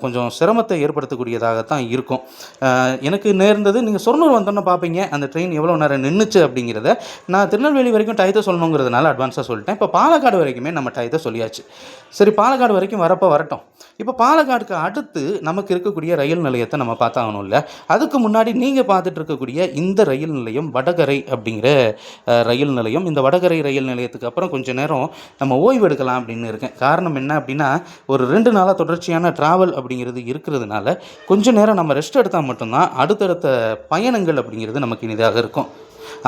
கொஞ்சம் சிரமத்தை ஏற்படுத்தக்கூடியதாகத்தான் இருக்கும். எனக்கு நேர்ந்தது, நீங்கள் சொர்ணூர் வந்தோன்னு பார்ப்பீங்க அந்த ட்ரெயின் எவ்வளோ நேரம் நின்றுச்சு அப்படிங்கிறத. நான் திருநெல்வேலி வரைக்கும் டயத்தை சொல்லணுங்கிறதுனால அட்வான்ஸாக சொல்லிட்டேன். இப்போ பாலக்காடு வரைக்குமே நம்ம டயத்தை சொல்லியாச்சு. சரி, பாலக்காடு வரைக்கும் வரட்டும். இப்போ பாலக்காடுக்கு அடுத்து நமக்கு இருக்கக்கூடிய ரயில் நிலையத்தை நம்ம பார்த்தாகணும் இல்லை? அதுக்கு முன்னாடி நீங்கள் பார்த்துட்டு இருக்கக்கூடிய இந்த ரயில் நிலையம் வடகரை அப்படிங்கிற ரயில் நிலையம். இந்த வடகரை ரயில் நிலையத்துக்கு அப்புறம் கொஞ்சம் நேரம் நம்ம ஓய்வு எடுக்கலாம் அப்படின்னு இருக்கேன். காரணம் என்ன அப்படின்னா, ஒரு 2 நாளாக தொடர்ச்சியான ட்ராவல் அப்படிங்கிறது இருக்கிறதுனால கொஞ்சம் நேரம் நம்ம ரெஸ்ட் எடுத்தால் மட்டும்தான் அடுத்தடுத்த பயணங்கள் அப்படிங்கிறது நமக்கு இனிதாக இருக்கும்.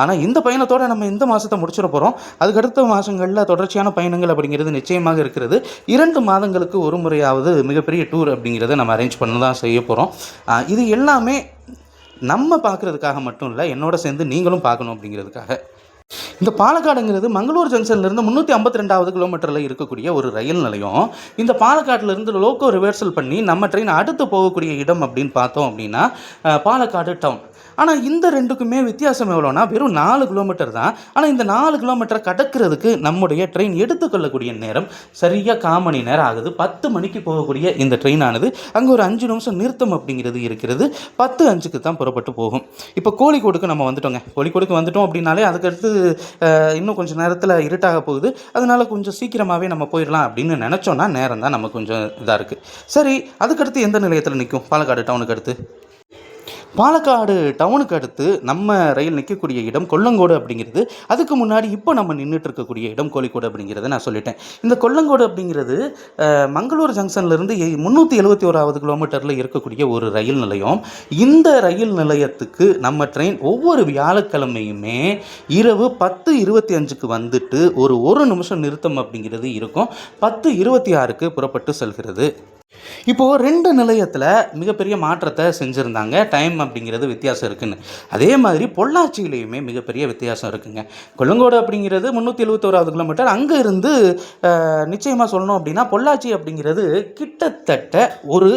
ஆனால் இந்த பயணத்தோடு நம்ம இந்த மாதத்தை முடிச்சிட போகிறோம். அதுக்கடுத்த மாதங்களில் தொடர்ச்சியான பயணங்கள் அப்படிங்கிறது நிச்சயமாக இருக்கிறது. 2 மாதங்களுக்கு ஒரு முறையாவது மிகப்பெரிய டூர் அப்படிங்கிறத நம்ம அரேஞ்ச் பண்ண தான் செய்ய போகிறோம். இது எல்லாமே நம்ம பார்க்குறதுக்காக மட்டும் இல்லை, என்னோட சேர்ந்து நீங்களும் பார்க்கணும் அப்படிங்கிறதுக்காக. இந்த பாலக்காடுங்கிறது மங்களூர் ஜங்ஷன்லேருந்து 352வது கிலோமீட்டரில் இருக்கக்கூடிய ஒரு ரயில் நிலையம். இந்த பாலக்காட்டிலேருந்து லோக்கோ ரிவர்சல் பண்ணி நம்ம ட்ரெயின் அடுத்து போகக்கூடிய இடம் அப்படின்னு பார்த்தோம் அப்படின்னா பாலக்காடு டவுன். ஆனால் இந்த ரெண்டுக்குமே வித்தியாசம் எவ்வளோனா வெறும் 4 கிலோமீட்டர் தான். ஆனால் இந்த 4 கிலோமீட்டரை கடக்கிறதுக்கு நம்முடைய ட்ரெயின் எடுத்துக்கொள்ளக்கூடிய நேரம் சரியாக 1/4 மணி நேரம் ஆகுது. 10 மணிக்கு போகக்கூடிய இந்த ட்ரெயினானது அங்கே ஒரு 5 நிமிஷம் நிறுத்தம் அப்படிங்கிறது இருக்கிறது. 10:05க்கு தான் புறப்பட்டு போகும். இப்போ கோழிக்கோடுக்கு நம்ம வந்துட்டோங்க. கோழிக்கோடுக்கு வந்துட்டோம் அப்படின்னாலே அதுக்கடுத்து இன்னும் கொஞ்சம் நேரத்தில் இருட்டாக போகுது. அதனால் கொஞ்சம் சீக்கிரமாகவே நம்ம போயிடலாம் அப்படின்னு நினச்சோன்னா நேரம் தான் நமக்கு கொஞ்சம் இதாக இருக்குது. சரி, அதுக்கடுத்து எந்த நிலையத்தில் நிற்கும்? பாலக்காடு டவுனுக்கு அடுத்து பாலக்காடு டவுனுக்கு அடுத்து நம்ம ரயில் நிற்கக்கூடிய இடம் கொல்லங்கோடு அப்படிங்கிறது. அதுக்கு முன்னாடி இப்போ நம்ம நின்றுட்டு இருக்கக்கூடிய இடம் கோழிக்கோடு அப்படிங்கிறத நான் சொல்லிட்டேன். இந்த கொல்லங்கோடு அப்படிங்கிறது மங்களூர் ஜங்ஷன்லேருந்து 371வது கிலோமீட்டரில் இருக்கக்கூடிய ஒரு ரயில் நிலையம். இந்த ரயில் நிலையத்துக்கு நம்ம ட்ரெயின் ஒவ்வொரு வியாழக்கிழமையுமே இரவு 10:25க்கு வந்துட்டு ஒரு நிமிஷம் நிறுத்தம் அப்படிங்கிறது இருக்கும். 10:26க்கு புறப்பட்டு செல்கிறது. இப்போது 2 நிலையத்தில் மிகப்பெரிய மாற்றத்தை செஞ்சுருந்தாங்க. டைம் அப்படிங்கிறது வித்தியாசம் இருக்குன்னு. அதே மாதிரி பொள்ளாச்சியிலையுமே மிகப்பெரிய வித்தியாசம் இருக்குங்க. கொல்லங்கோடு அப்படிங்கிறது 371வது கிலோமீட்டர். அங்கே இருந்து நிச்சயமாக சொல்லணும் அப்படின்னா பொள்ளாச்சி அப்படிங்கிறது கிட்டத்தட்ட ஒரு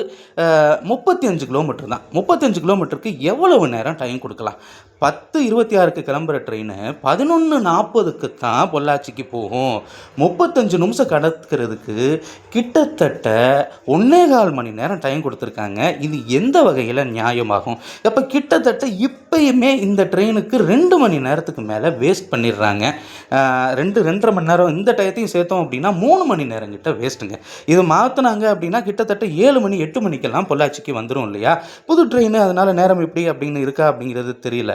35 கிலோமீட்டர் தான். 35 கிலோமீட்டருக்கு எவ்வளவு நேரம் டைம் கொடுக்கலாம்? 10:26க்கு கிளம்புற ட்ரெயின் 11:40க்கு தான் பொள்ளாச்சிக்கு போகும். 35 நிமிஷம் கடக்கிறதுக்கு கிட்டத்தட்ட 1.25 மணி நேரம் டைம் கொடுத்துருக்காங்க. இது எந்த வகையில் நியாயமாகும்? அப்போ கிட்டத்தட்ட இப்பயுமே இந்த ட்ரெயினுக்கு 2 மணி நேரத்துக்கு மேலே வேஸ்ட் பண்ணிடுறாங்க. 2-2.5 மணி நேரம் இந்த டயத்தையும் சேர்த்தோம் அப்படின்னா 3 மணி நேரம் கிட்ட வேஸ்ட்டுங்க. இது மாற்றினாங்க அப்படின்னா கிட்டத்தட்ட 7 மணி 8 மணிக்கெல்லாம் பொள்ளாச்சிக்கு வந்துடும் இல்லையா? புது ட்ரெயின், அதனால் நேரம் எப்படி அப்படின்னு இருக்கா அப்படிங்கிறது தெரியல.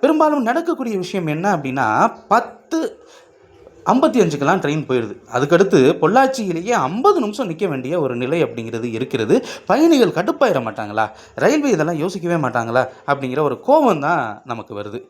பெரும்பாலும் நடக்கக்கூடிய விஷயம் என்ன அப்படின்னா 10:55க்கெல்லாம் ட்ரெயின் போயிடுது. அதுக்கடுத்து பொள்ளாச்சியிலேயே 50 நிமிஷம் நிற்க வேண்டிய ஒரு நிலை அப்படிங்கிறது இருக்கிறது. பயணிகள் கடுப்பாயிட மாட்டாங்களா? ரயில்வே இதெல்லாம் யோசிக்கவே மாட்டாங்களா அப்படிங்கிற ஒரு கோபம் தான் நமக்கு வருது.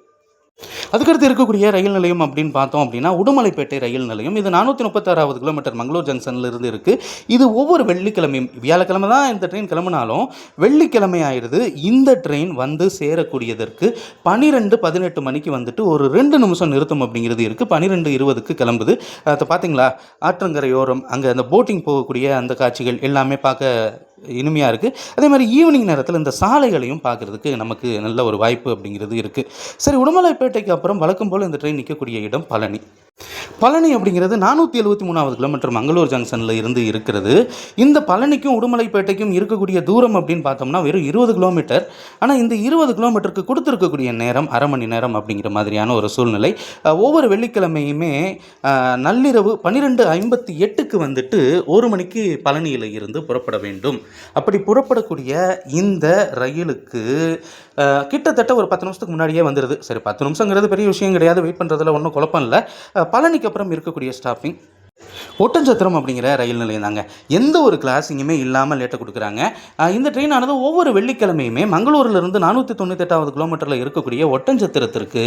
அதுக்கடுத்து இருக்கக்கூடிய ரயில் நிலையம் அப்படின்னு பார்த்தோம் அப்படின்னா உடுமலைப்பேட்டை ரயில் நிலையம். இது 436வது கிலோமீட்டர் மங்களூர் ஜங்ஷனில் இருந்து இருக்குது. இது ஒவ்வொரு வெள்ளிக்கிழமையும், வியாழக்கிழமை தான் இந்த ட்ரெயின் கிளம்புனாலும் வெள்ளிக்கிழமை ஆயிடுது. இந்த ட்ரெயின் வந்து சேரக்கூடியதற்கு 12:18 மணிக்கு வந்துட்டு ஒரு 2 நிமிஷம் நிறுத்தம் அப்படிங்கிறது இருக்குது. 12:20க்கு கிளம்புது. அதை பார்த்தீங்களா? ஆற்றங்கரையோரம் அங்கே அந்த போட்டிங் போகக்கூடிய அந்த காட்சிகள் எல்லாமே பார்க்க இனிமையாக இருக்குது. அதே மாதிரி ஈவினிங் நேரத்தில் இந்த சாலைகளையும் பார்க்குறதுக்கு நமக்கு நல்ல ஒரு வாய்ப்பு அப்படிங்கிறது இருக்குது. சரி, உடுமலைப்பேட்டைக்கு அப்புறம் வழக்கம் போல் இந்த ட்ரெயின் நிற்கக்கூடிய இடம் பழனி. பழனி அப்படிங்கிறது 473வது கிலோமீட்டர் மங்களூர் ஜங்ஷனில் இருந்து இருக்கிறது. இந்த பழனிக்கும் உடுமலைப்பேட்டைக்கும் இருக்கக்கூடிய தூரம் அப்படின்னு பார்த்தோம்னா வெறும் 20 கிலோமீட்டர். ஆனால் இந்த 20 கிலோமீட்டருக்கு கொடுத்துருக்கக்கூடிய நேரம் 1/2 மணி நேரம் அப்படிங்கிற மாதிரியான ஒரு சூழ்நிலை. ஒவ்வொரு வெள்ளிக்கிழமையுமே நள்ளிரவு 12:58க்கு வந்துட்டு 1 மணிக்கு பழனியில் இருந்து புறப்பட வேண்டும். அப்படி புறப்படக்கூடிய இந்த ரயிலுக்கு கிட்டத்தட்ட ஒரு 10 நிமிஷத்துக்கு முன்னாடியே வந்துடுது. சரி, 10 நிமிஷங்கிறது பெரிய விஷயம் கிடையாது, வெயிட் பண்ணுறதுல ஒன்றும் குழப்பம் இல்லை. பழனிக்கு அப்புறம் இருக்கக்கூடிய ஸ்டாப்பிங் ஒட்டன்சத்திரம் அப்படிங்கிற ரயில் நிலையம் தாங்க. எந்த ஒரு கிளாஸிங்குமே இல்லாமல் லேட்டை கொடுக்குறாங்க. இந்த ட்ரெயினானது ஒவ்வொரு வெள்ளிக்கிழமையுமே மங்களூரிலிருந்து 498வது கிலோமீட்டரில் இருக்கக்கூடிய ஒட்டன்சத்திரத்திற்கு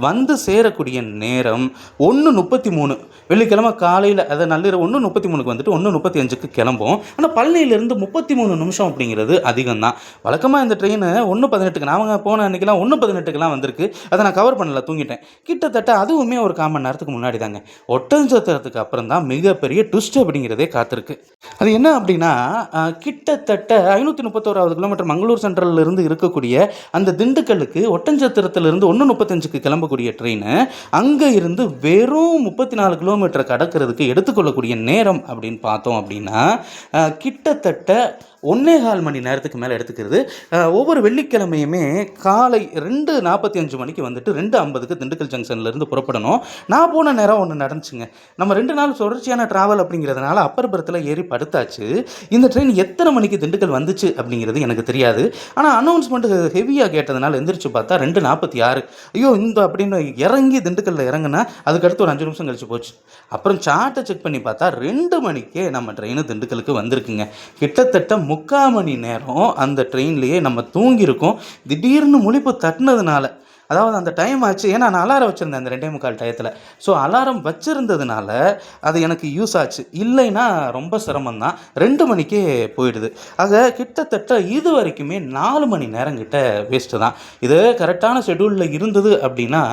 வந்து சேரக்கூடிய நேரம் 1:33. வெள்ளிக்கிழமை காலையில், அதை நள்ளிரவு 1:33க்கு வந்துட்டு 1:35க்கு கிளம்பும். ஆனால் பழனியிலிருந்து 33 நிமிஷம் அப்படிங்கிறது அதிகம் தான். வழக்கமாக இந்த ட்ரெயின் 1:18க்கு, நாங்கள் போன அன்றைக்கெலாம் 1:18க்கெலாம் வந்திருக்கு. அதை நான் கவர் பண்ணல, தூங்கிட்டேன். கிட்டத்தட்ட அதுவுமே ஒரு 1/4 மணி நேரத்துக்கு முன்னாடி தாங்க. ஒட்டன்சத்திரத்துக்கு அப்புறம் தான் மிக மிகப்பெரிய ட்விஸ்ட் அப்படிங்கிறதே காத்திருக்கு. அது என்ன அப்படின்னா, கிட்டத்தட்ட 531வது கிலோமீட்டர் மங்களூர் சென்ட்ரல்லிருந்து இருக்கக்கூடிய அந்த திண்டுக்கல்லுக்கு ஒட்டஞ்சத்திரத்திலிருந்து 1:35க்கு கிளம்பக்கூடிய ட்ரெயின் அங்கே இருந்து வெறும் 34 கிலோமீட்டர் கடக்கிறதுக்கு எடுத்துக்கொள்ளக்கூடிய நேரம் அப்படின்னு பார்த்தோம் அப்படின்னா, கிட்டத்தட்ட 1.25 மணி நேரத்துக்கு மேலே எடுத்துக்கிறது. ஒவ்வொரு வெள்ளிக்கிழமையுமே காலை 2:45 மணிக்கு வந்துட்டு 2:50க்கு திண்டுக்கல் ஜங்ஷன்லேருந்து புறப்படணும். நான் போன நேரம் ஒன்று நடந்துச்சுங்க. நம்ம 2 நாள் தொடர்ச்சியான ட்ராவல் அப்படிங்கிறதுனால அப்பர் பர்த்தில் ஏறி படுத்தாச்சு. இந்த ட்ரெயின் எத்தனை மணிக்கு திண்டுக்கல் வந்துச்சு அப்படிங்கிறது எனக்கு தெரியாது. ஆனால் அனௌன்ஸ்மெண்ட் ஹெவியாக கேட்டதுனால எந்திரிச்சு பார்த்தா 2:46. ஐயோ இந்த அப்படின்னு இறங்கி திண்டுக்கல்லில் இறங்குனா அதுக்கடுத்து ஒரு 5 நிமிஷம் கழிச்சு போச்சு. அப்புறம் சார்ட்டை செக் பண்ணி பார்த்தா 2 மணிக்கே நம்ம ட்ரெயின் திண்டுக்கலுக்கு வந்திருக்குங்க. கிட்டத்தட்ட 3/4 மணி நேரம் அந்த ட்ரெயின்லேயே நம்ம தூங்கியிருக்கோம். திடீர்னு முழிப்பு தட்டினதுனால, அதாவது அந்த டைம் ஆச்சு. ஏன்னா நான் அலாரம் வச்சுருந்தேன் அந்த 2:45 டயத்தில். ஸோ அலாரம் வச்சுருந்ததுனால அது எனக்கு யூஸ் ஆச்சு. இல்லைன்னா ரொம்ப சிரமம்தான். 2 மணிக்கே போயிடுது. ஆக கிட்டத்தட்ட இது வரைக்குமே 4 மணி நேரம் கிட்ட வேஸ்ட்டு தான். இது கரெக்டான ஷெடியூலில் இருந்தது அப்படின்னா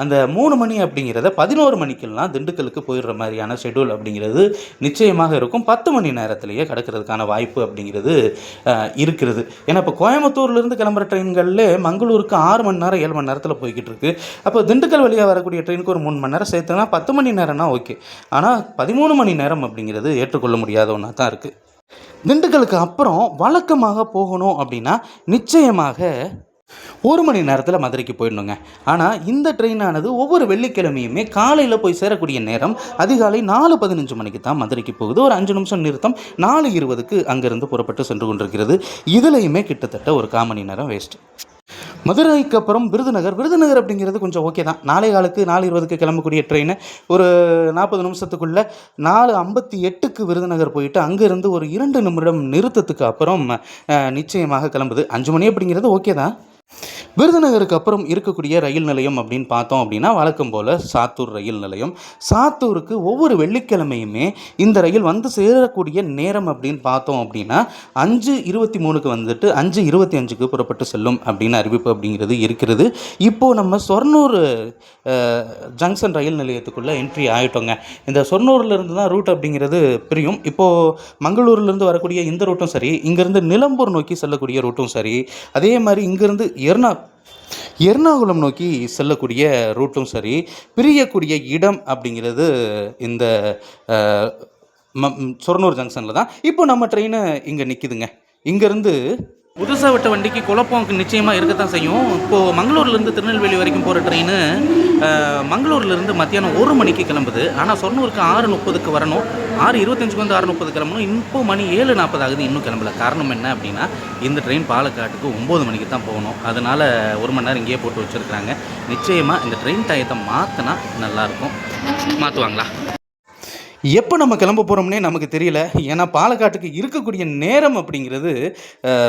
அந்த 3 மணி அப்படிங்கிறத 11 மணிக்கெல்லாம் திண்டுக்கலுக்கு போயிடுற மாதிரியான ஷெடியூல் அப்படிங்கிறது நிச்சயமாக இருக்கும். 10 மணி நேரத்திலேயே கிடக்கிறதுக்கான வாய்ப்பு அப்படிங்கிறது இருக்கிறது. ஏன்னா இப்போ கோயம்புத்தூர்லேருந்து கிளம்புற ட்ரெயின்களில் மங்களூருக்கு 6 மணி நேரம் 7 மணி நேரத்தில் போய்கிட்டு இருக்கு. அப்போ திண்டுக்கல் வழியாக வரக்கூடிய ட்ரெயினுக்கு ஒரு 3 மணி நேரம் சேர்த்துனா 10 மணி நேரம்னா ஓகே. ஆனால் 13 மணி நேரம் அப்படிங்கிறது ஏற்றுக்கொள்ள முடியாத ஒன்றா தான் இருக்குது. திண்டுக்கலுக்கு அப்புறம் வழக்கமாக போகணும் அப்படின்னா நிச்சயமாக 1 மணி நேரத்தில் மதுரைக்கு போயிடணுங்க. ஆனால் இந்த ட்ரெயினானது ஒவ்வொரு வெள்ளிக்கிழமையுமே காலையில் போய் சேரக்கூடிய நேரம் அதிகாலை 4:15 மணிக்கு தான் மதுரைக்கு போகுது. ஒரு 5 நிமிஷம் நிறுத்தம் 4:20க்கு அங்கேருந்து புறப்பட்டு சென்று கொண்டிருக்கிறது. இதுலையுமே கிட்டத்தட்ட ஒரு 1/4 மணி நேரம் வேஸ்ட்டு. மதுரைக்கு அப்புறம் விருதுநகர் அப்படிங்கிறது கொஞ்சம் ஓகே தான். 4:20க்கு கிளம்பக்கூடிய ட்ரெயின் ஒரு 40 நிமிஷத்துக்குள்ளே 4:58க்கு விருதுநகர் போயிட்டு அங்கேருந்து ஒரு 2 நிமிடம் நிறுத்தத்துக்கு அப்புறம் நிச்சயமாக கிளம்புது. 5 மணி அப்படிங்கிறது ஓகே தான். விருதுநகருக்கு அப்புறம் இருக்கக்கூடிய ரயில் நிலையம் அப்படின்னு பார்த்தோம் அப்படின்னா வழக்கம் போல் சாத்தூர் ரயில் நிலையம். சாத்தூருக்கு ஒவ்வொரு வெள்ளிக்கிழமையுமே இந்த ரயில் வந்து சேரக்கூடிய நேரம் அப்படின்னு பார்த்தோம் அப்படின்னா 5:23க்கு வந்துட்டு 5:25க்கு புறப்பட்டு செல்லும் அப்படின்னு அறிவிப்பு அப்படிங்கிறது இருக்கிறது. இப்போது நம்ம சொர்ணூர் ஜங்ஷன் ரயில் நிலையத்துக்குள்ளே என்ட்ரி ஆகிட்டோங்க. இந்த சொர்ணூர்லேருந்து தான் ரூட் அப்படிங்கிறது பிரியும். இப்போது மங்களூர்லேருந்து வரக்கூடிய இந்த ரூட்டும் சரி, இங்கேருந்து நிலம்பூர் நோக்கி செல்லக்கூடிய ரூட்டும் சரி, அதே மாதிரி இங்கேருந்து எர்ணாகுளம் நோக்கி செல்லக்கூடிய ரூட்டும் சரி, பிரியக்கூடிய இடம் அப்படிங்கிறது இந்த சொர்ணூர் ஜங்ஷனில் தான். இப்போ நம்ம ட்ரெயின் இங்கே நிற்கிதுங்க. இங்கேருந்து புதுசாக விட்ட வண்டிக்கு குழப்பம் நிச்சயமாக இருக்கத்தான் செய்யும். இப்போது மங்களூர்லேருந்து திருநெல்வேலி வரைக்கும் போகிற ட்ரெயின் மங்களூர்லேருந்து மத்தியானம் 1 மணிக்கு கிளம்புது. ஆனால் சொர்ணூருக்கு 6:30க்கு வரணும். 6:25க்கு வந்து 6:30 கிளம்பணும். இப்போ மணி 7:40 ஆகுது, இன்னும் கிளம்பல. காரணம் என்ன அப்படின்னா இந்த ட்ரெயின் பாலக்காட்டுக்கு 9 மணிக்கு தான் போகணும். அதனால் 1 மணி நேரம் இங்கேயே போட்டு வச்சுருக்காங்க. நிச்சயமாக இந்த ட்ரெயின் டயத்தை மாற்றினா நல்லாயிருக்கும். மாற்றுவாங்களா? எப்போ நம்ம கிளம்ப போகிறோம்னே நமக்கு தெரியல. ஏன்னா பாலக்காட்டுக்கு இருக்கக்கூடிய நேரம் அப்படிங்கிறது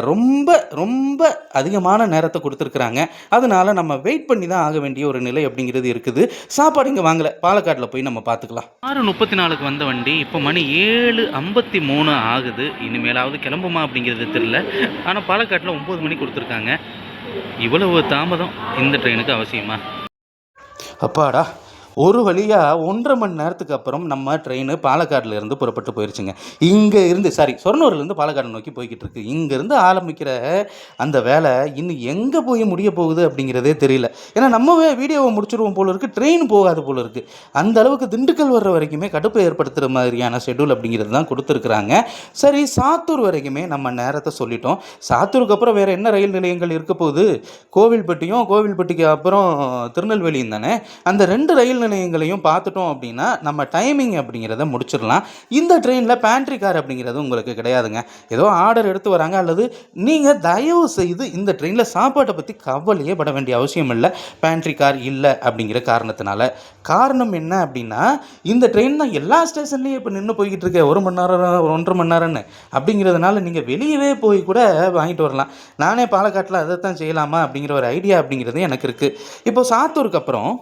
ரொம்ப ரொம்ப அதிகமான நேரத்தை கொடுத்துருக்குறாங்க. அதனால் நம்ம வெயிட் பண்ணி தான் ஆக வேண்டிய ஒரு நிலை அப்படிங்கிறது இருக்குது. சாப்பாடு இங்கே வாங்கலை, பாலக்காட்டில் போய் நம்ம பார்த்துக்கலாம். 6:34க்கு வந்த வண்டி இப்போ மணி 7:53 ஆகுது. இனிமேலாவது கிளம்புமா அப்படிங்கிறது தெரியல. ஆனால் பாலக்காட்டில் 9 மணி கொடுத்துருக்காங்க. இவ்வளவு தாமதம் இந்த ட்ரெயினுக்கு அவசியமா? அப்பாடா, ஒரு வழியாக 1.5 மணி நேரத்துக்கு அப்புறம் நம்ம ட்ரெயின் பாலக்காடுலேருந்து புறப்பட்டு போயிடுச்சுங்க. சொர்ணூர்லேருந்து பாலக்காடு நோக்கி போய்கிட்டு இருக்கு. இங்கேருந்து ஆரம்பிக்கிற அந்த வேலை இன்னும் எங்கே போய் முடிய போகுது அப்படிங்கிறதே தெரியல. ஏன்னா நம்மவே வீடியோவை முடிச்சிடுவோம் போல இருக்குது, ட்ரெயின் போகாது போல இருக்குது. அந்த அளவுக்கு திண்டுக்கல் வர்ற வரைக்குமே கடுப்பை ஏற்படுத்துகிற மாதிரியான ஷெட்யூல் அப்படிங்கிறது தான் கொடுத்துருக்குறாங்க. சரி, சாத்தூர் வரைக்குமே நம்ம நேரத்தை சொல்லிட்டோம். சாத்தூருக்கு அப்புறம் வேறு என்ன ரயில் நிலையங்கள் இருக்க போகுது? கோவில்பட்டிக்கு அப்புறம் திருநெல்வேலியும் தானே. அந்த 2 ரயில் நிலையங்களையும் பார்த்துட்டோம் அப்படின்னா நம்ம டைமிங் அப்படிங்கிறத முடிச்சிடலாம். இந்த ட்ரெயினில் பேண்ட்ரி கார் அப்படிங்கிறது உங்களுக்கு கிடையாதுங்க. ஏதோ ஆர்டர் எடுத்து வராங்க. அல்லது நீங்கள் தயவு செய்து இந்த ட்ரெயினில் சாப்பாட்டை பற்றி கவலையே பட வேண்டிய அவசியம் இல்லை. பேண்ட்ரி கார் இல்லை அப்படிங்கிற காரணத்தினால. காரணம் என்ன அப்படின்னா இந்த ட்ரெயின் தான் எல்லா ஸ்டேஷன்லேயும் இப்போ நின்று போய்கிட்டு இருக்க 1 மணி நேரம் 1.5 மணி நேரம்னு அப்படிங்கிறதுனால நீங்கள் வெளியவே போய் கூட வாங்கிட்டு வரலாம். நானே பாலக்காட்டில் அதை தான் செய்யலாமா அப்படிங்கிற ஒரு ஐடியா அப்படிங்கிறது எனக்கு இருக்குது. இப்போ சாத்தூருக்கு அப்புறம்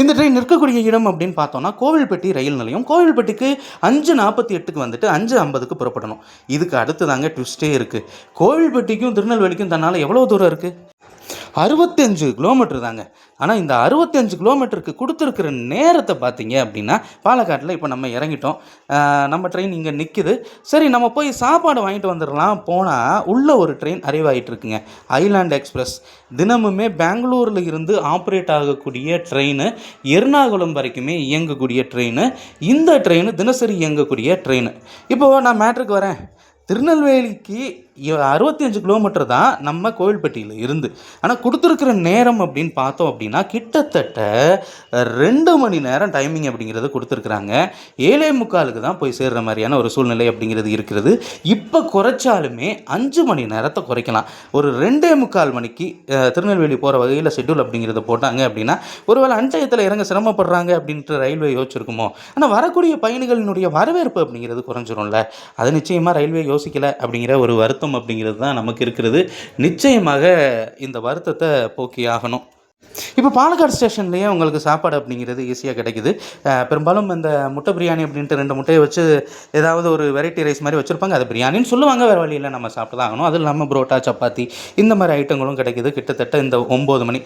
இந்த ட்ரெயின் நிற்கக்கூடிய இடம் அப்படின்னு பார்த்தோம்னா கோவில்பட்டி ரயில் நிலையம். கோவில்பட்டிக்கு 5:48க்கு வந்துட்டு 5:50க்கு புறப்படணும். இதுக்கு அடுத்து தாங்க ட்விஸ்டே இருக்குது. கோவில்பட்டிக்கும் திருநெல்வேலிக்கும் தன்னால் எவ்வளோ தூரம் இருக்குது? 65 கிலோமீட்டர் தாங்க. ஆனால் இந்த 65 கிலோமீட்டருக்கு கொடுத்துருக்கிற நேரத்தை பார்த்தீங்க அப்படின்னா, பாலக்காட்டில் இப்போ நம்ம இறங்கிட்டோம். நம்ம ட்ரெயின் இங்கே நிற்கிது. சரி, நம்ம போய் சாப்பாடு வாங்கிட்டு வந்துடலாம் போனால், உள்ள ஒரு ட்ரெயின் அரைவ் ஆகிட்டு இருக்குங்க. Island express. தினமுமே பெங்களூரில் இருந்து ஆப்ரேட் ஆகக்கூடிய ட்ரெயின், எர்ணாகுளம் வரைக்குமே இயங்கக்கூடிய ட்ரெயின். இந்த ட்ரெயின் தினசரி இயங்கக்கூடிய ட்ரெயின். இப்போது நான் மேட்ருக்கு வரேன். திருநெல்வேலிக்கு 65 கிலோமீட்டர் தான் நம்ம கோவில்பட்டியில் இருந்து. ஆனால் கொடுத்துருக்கிற நேரம் அப்படின்னு பார்த்தோம் அப்படின்னா, கிட்டத்தட்ட 2 மணி நேரம் டைமிங் அப்படிங்கிறது கொடுத்துருக்குறாங்க. 7:45 தான் போய் சேர்கிற மாதிரியான ஒரு சூழ்நிலை அப்படிங்கிறது இருக்கிறது. இப்போ குறைச்சாலுமே 5 மணி நேரத்தை குறைக்கலாம். ஒரு 2:45 மணிக்கு திருநெல்வேலி போகிற வகையில் ஷெட்யூல் அப்படிங்கிறத போட்டாங்க அப்படின்னா, ஒருவேளை அன்டயத்தில் இறங்க சிரமப்படுறாங்க அப்படின்ட்டு ரயில்வே யோசிச்சிருக்குமோ. ஆனால் வரக்கூடிய பயணிகளினுடைய வரவேற்பு அப்படிங்கிறது குறைஞ்சிரும்ல. அது நிச்சயமாக ரயில்வே யோசிக்கலை அப்படிங்கிற ஒரு வருத்தம் அப்படிங்கிறது தான் நமக்கு இருக்கிறது. நிச்சயமாக இந்த வருத்தத்தை போக்கி ஆகணும். இப்போ பாலக்காடு ஸ்டேஷன்லேயே உங்களுக்கு சாப்பாடு அப்படிங்கிறது ஈஸியாக கிடைக்குது. பெரும்பாலும் இந்த முட்டை பிரியாணி அப்படின்ட்டு 2 முட்டையை வச்சு ஏதாவது ஒரு வெரைட்டி ரைஸ் மாதிரி வச்சுருப்பாங்க. அது பிரியாணின்னு சொல்லுவாங்க, வேறு வழியில் நம்ம சாப்பிட்டு தான் ஆகணும். அது இல்லாமல் புரோட்டா, சப்பாத்தி இந்த மாதிரி ஐட்டங்களும் கிடைக்குது. கிட்டத்தட்ட இந்த 9 மணி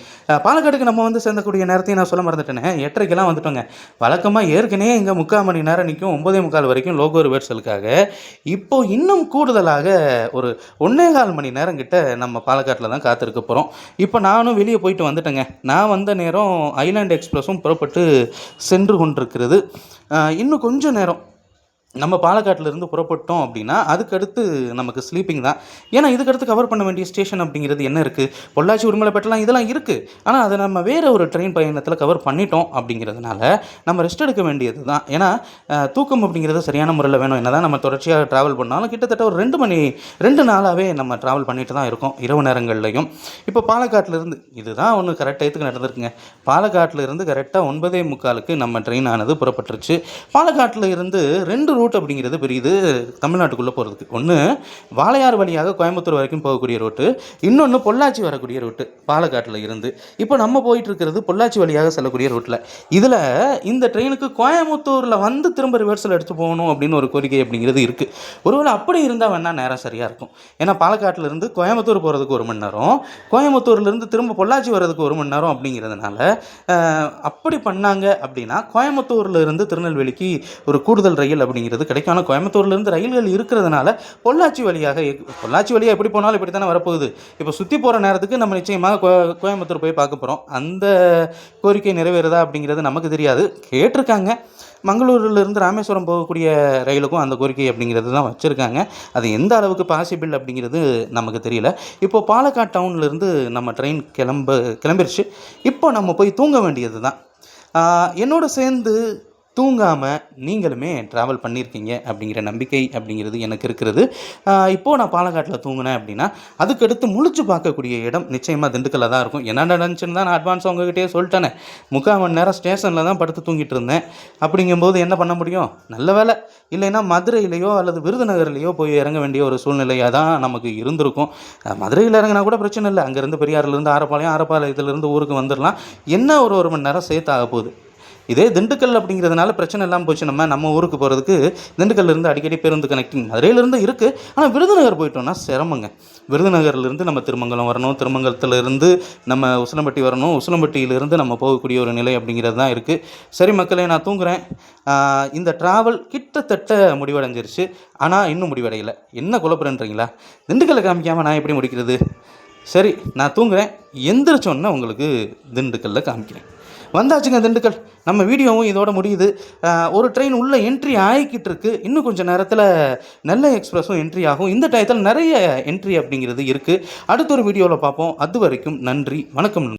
பாலக்காடுக்கு நம்ம வந்து சேர்ந்தக்கூடிய நேரத்தையும் நான் சொல்ல மறந்துட்டேனே. 8:30க்கெல்லாம் வந்துட்டோங்க. வழக்கமாக ஏற்கனவே இங்கே 3/4 மணி நேரம் நிற்கும். 9:45 வரைக்கும் லோகோ ரிவர்சலுக்காக. இப்போது இன்னும் கூடுதலாக ஒரு 1.25 மணி நேரம் கிட்ட நம்ம பாலக்காட்டில் தான் காத்திருக்க போகிறோம். இப்போ நானும் வெளியே போயிட்டு வந்துட்டேங்க. நான் வந்த நேரம் ஐலாண்ட் எக்ஸ்பிரஸும் புறப்பட்டு சென்று கொண்டிருக்கிறது. இன்னும் கொஞ்சம் நேரம் நம்ம பாலக்காட்டிலிருந்து புறப்பட்டோம் அப்படின்னா அதுக்கடுத்து நமக்கு ஸ்லீப்பிங் தான். ஏன்னா இதுக்கடுத்து கவர் பண்ண வேண்டிய ஸ்டேஷன் அப்படிங்கிறது என்ன இருக்குது? பொள்ளாச்சி, உடுமலைப்பேட்டெல்லாம் இதெல்லாம் இருக்குது. ஆனால் அதை நம்ம வேறு ஒரு ட்ரெயின் பயணத்தில் கவர் பண்ணிட்டோம் அப்படிங்கிறதுனால நம்ம ரெஸ்ட் எடுக்க வேண்டியது தான். ஏன்னா தூக்கம் அப்படிங்கிறது சரியான முறையில் வேணும். என்ன தான் நம்ம தொடர்ச்சியாக ட்ராவல் பண்ணாலும் கிட்டத்தட்ட ஒரு 2 நாளாகவே நம்ம ட்ராவல் பண்ணிட்டு தான் இருக்கோம், இரவு நேரங்கள்லையும். இப்போ பாலக்காட்டிலிருந்து இதுதான் ஒன்று கரெக்ட் டயத்துக்கு நடந்திருக்குங்க. பாலக்காட்டிலிருந்து கரெக்டாக 9:45க்கு நம்ம ட்ரெயின் ஆனது புறப்பட்டுருச்சு. பாலக்காட்டில் இருந்து 2 ரூட் அப்படிங்கிறது பெரியது தமிழ்நாட்டுக்குள்ளே போகிறதுக்கு. ஒன்று வாளையார் வழியாக கோயம்புத்தூர் வரைக்கும் போகக்கூடிய ரூட்டு, இன்னொன்று பொள்ளாச்சி வரக்கூடிய ரூட்டு பாலக்காட்டில் இருந்து. இப்போ நம்ம போயிட்டு இருக்கிறது பொள்ளாச்சி வழியாக செல்லக்கூடிய ரூட்டில். இதில் இந்த ட்ரெயினுக்கு கோயம்புத்தூரில் வந்து திரும்ப ரிவர்சல் எடுத்து போகணும் அப்படின்னு ஒரு கோரிக்கை அப்படிங்கிறது இருக்குது. ஒருவேளை அப்படி இருந்தால் வேணால் நேரம் சரியாக இருக்கும். ஏன்னா பாலக்காட்டிலிருந்து கோயம்புத்தூர் போகிறதுக்கு 1 மணி நேரம், கோயம்புத்தூர்லேருந்து திரும்ப பொள்ளாச்சி வர்றதுக்கு 1 மணி நேரம் அப்படிங்கிறதுனால அப்படி பண்ணாங்க அப்படின்னா கோயம்புத்தூரில் இருந்து திருநெல்வேலிக்கு ஒரு கூடுதல் ரயில் அப்படிங்கிறது கிடைக்கும். ஆனால் கோயம்புத்தூர்லேருந்து ரயில்கள் இருக்கிறதுனால பொள்ளாச்சி வழியாக எப்படி போனாலும் இப்படி தானே வரப்போகுது. இப்போ சுற்றி போகிற நேரத்துக்கு நம்ம நிச்சயமாக கோயம்புத்தூர் போய் பார்க்க போகிறோம். அந்த கோரிக்கை நிறைவேறுதா அப்படிங்கிறது நமக்கு தெரியாது. கேட்டிருக்காங்க. மங்களூரிலிருந்து ராமேஸ்வரம் போகக்கூடிய ரயிலுக்கும் அந்த கோரிக்கை அப்படிங்கிறது தான் வச்சுருக்காங்க. அது எந்த அளவுக்கு பாசிபிள் அப்படிங்கிறது நமக்கு தெரியல. இப்போது பாலக்காடு டவுன்லேருந்து நம்ம ட்ரெயின் கிளம்பிருச்சு. இப்போ நம்ம போய் தூங்க வேண்டியது தான். என்னோட சேர்ந்து தூங்காமல் நீங்களுமே ட்ராவல் பண்ணியிருக்கீங்க அப்படிங்கிற நம்பிக்கை அப்படிங்கிறது எனக்கு இருக்கிறது. இப்போது நான் பாலக்காட்டில் தூங்கினேன் அப்படின்னா அதுக்கடுத்து முழிச்சு பார்க்கக்கூடிய இடம் நிச்சயமாக திண்டுக்கல்ல தான் இருக்கும். என்ன நடந்துச்சுன்னு தான் நான் அட்வான்ஸ் உங்ககிட்டயே சொல்லிட்டேனே. 3/4 மணி நேரம் ஸ்டேஷனில் தான் படுத்து தூங்கிட்டு இருந்தேன். அப்படிங்கும்போது என்ன பண்ண முடியும்? நல்ல வேலை இல்லைன்னா மதுரையிலையோ அல்லது விருதுநகர்லையோ போய் இறங்க வேண்டிய ஒரு சூழ்நிலையாக தான் நமக்கு இருந்திருக்கும். மதுரையில் இறங்கினா கூட பிரச்சனை இல்லை. அங்கேருந்து பெரியாரிலேருந்து ஆரப்பாளையத்திலேருந்து ஊருக்கு வந்துடலாம். என்ன ஒரு 1 மணி நேரம் சேர்த்து ஆக போகுது. இதே திண்டுக்கல் அப்படிங்கிறதுனால பிரச்சனை இல்லாமல் போச்சு. நம்ம ஊருக்கு போகிறதுக்கு திண்டுக்கல்லேருந்து அடிக்கடி பேருந்து கனெக்டிங் மதுரையிலேருந்து இருக்குது. ஆனால் விருதுநகர் போயிட்டோம்னா சிரமங்க. விருதுநகர்லேருந்து நம்ம திருமங்கலம் வரணும், திருமங்கலத்திலேருந்து நம்ம உசிலம்பட்டி வரணும், உசிலம்பட்டியிலேருந்து நம்ம போகக்கூடிய ஒரு நிலை அப்படிங்கிறது தான் இருக்குது. சரி மக்களே, நான் தூங்குகிறேன். இந்த ட்ராவல் கிட்டத்தட்ட முடிவடைஞ்சிருச்சு. ஆனால் இன்னும் முடிவடையலை. என்ன குழப்பறேன்றீங்களா? திண்டுக்கல்லை காமிக்காமல் நான் எப்படி முடிக்கிறது? சரி, நான் தூங்குகிறேன். எந்திரிச்சோன்னா உங்களுக்கு திண்டுக்கல்ல காமிக்கிறேன். வந்தாச்சுங்க திண்டுக்கல். நம்ம வீடியோவும் இதோட முடியுது. ஒரு ட்ரெயின் உள்ளே என்ட்ரி ஆகிக்கிட்டு இருக்கு. இன்னும் கொஞ்சம் நேரத்தில் நெல்லை எக்ஸ்பிரஸும் என்ட்ரி ஆகும். இந்த டயத்தில் நிறைய என்ட்ரி அப்படிங்கிறது இருக்குது. அடுத்த ஒரு வீடியோவில் பார்ப்போம். அது வரைக்கும் நன்றி, வணக்கம்.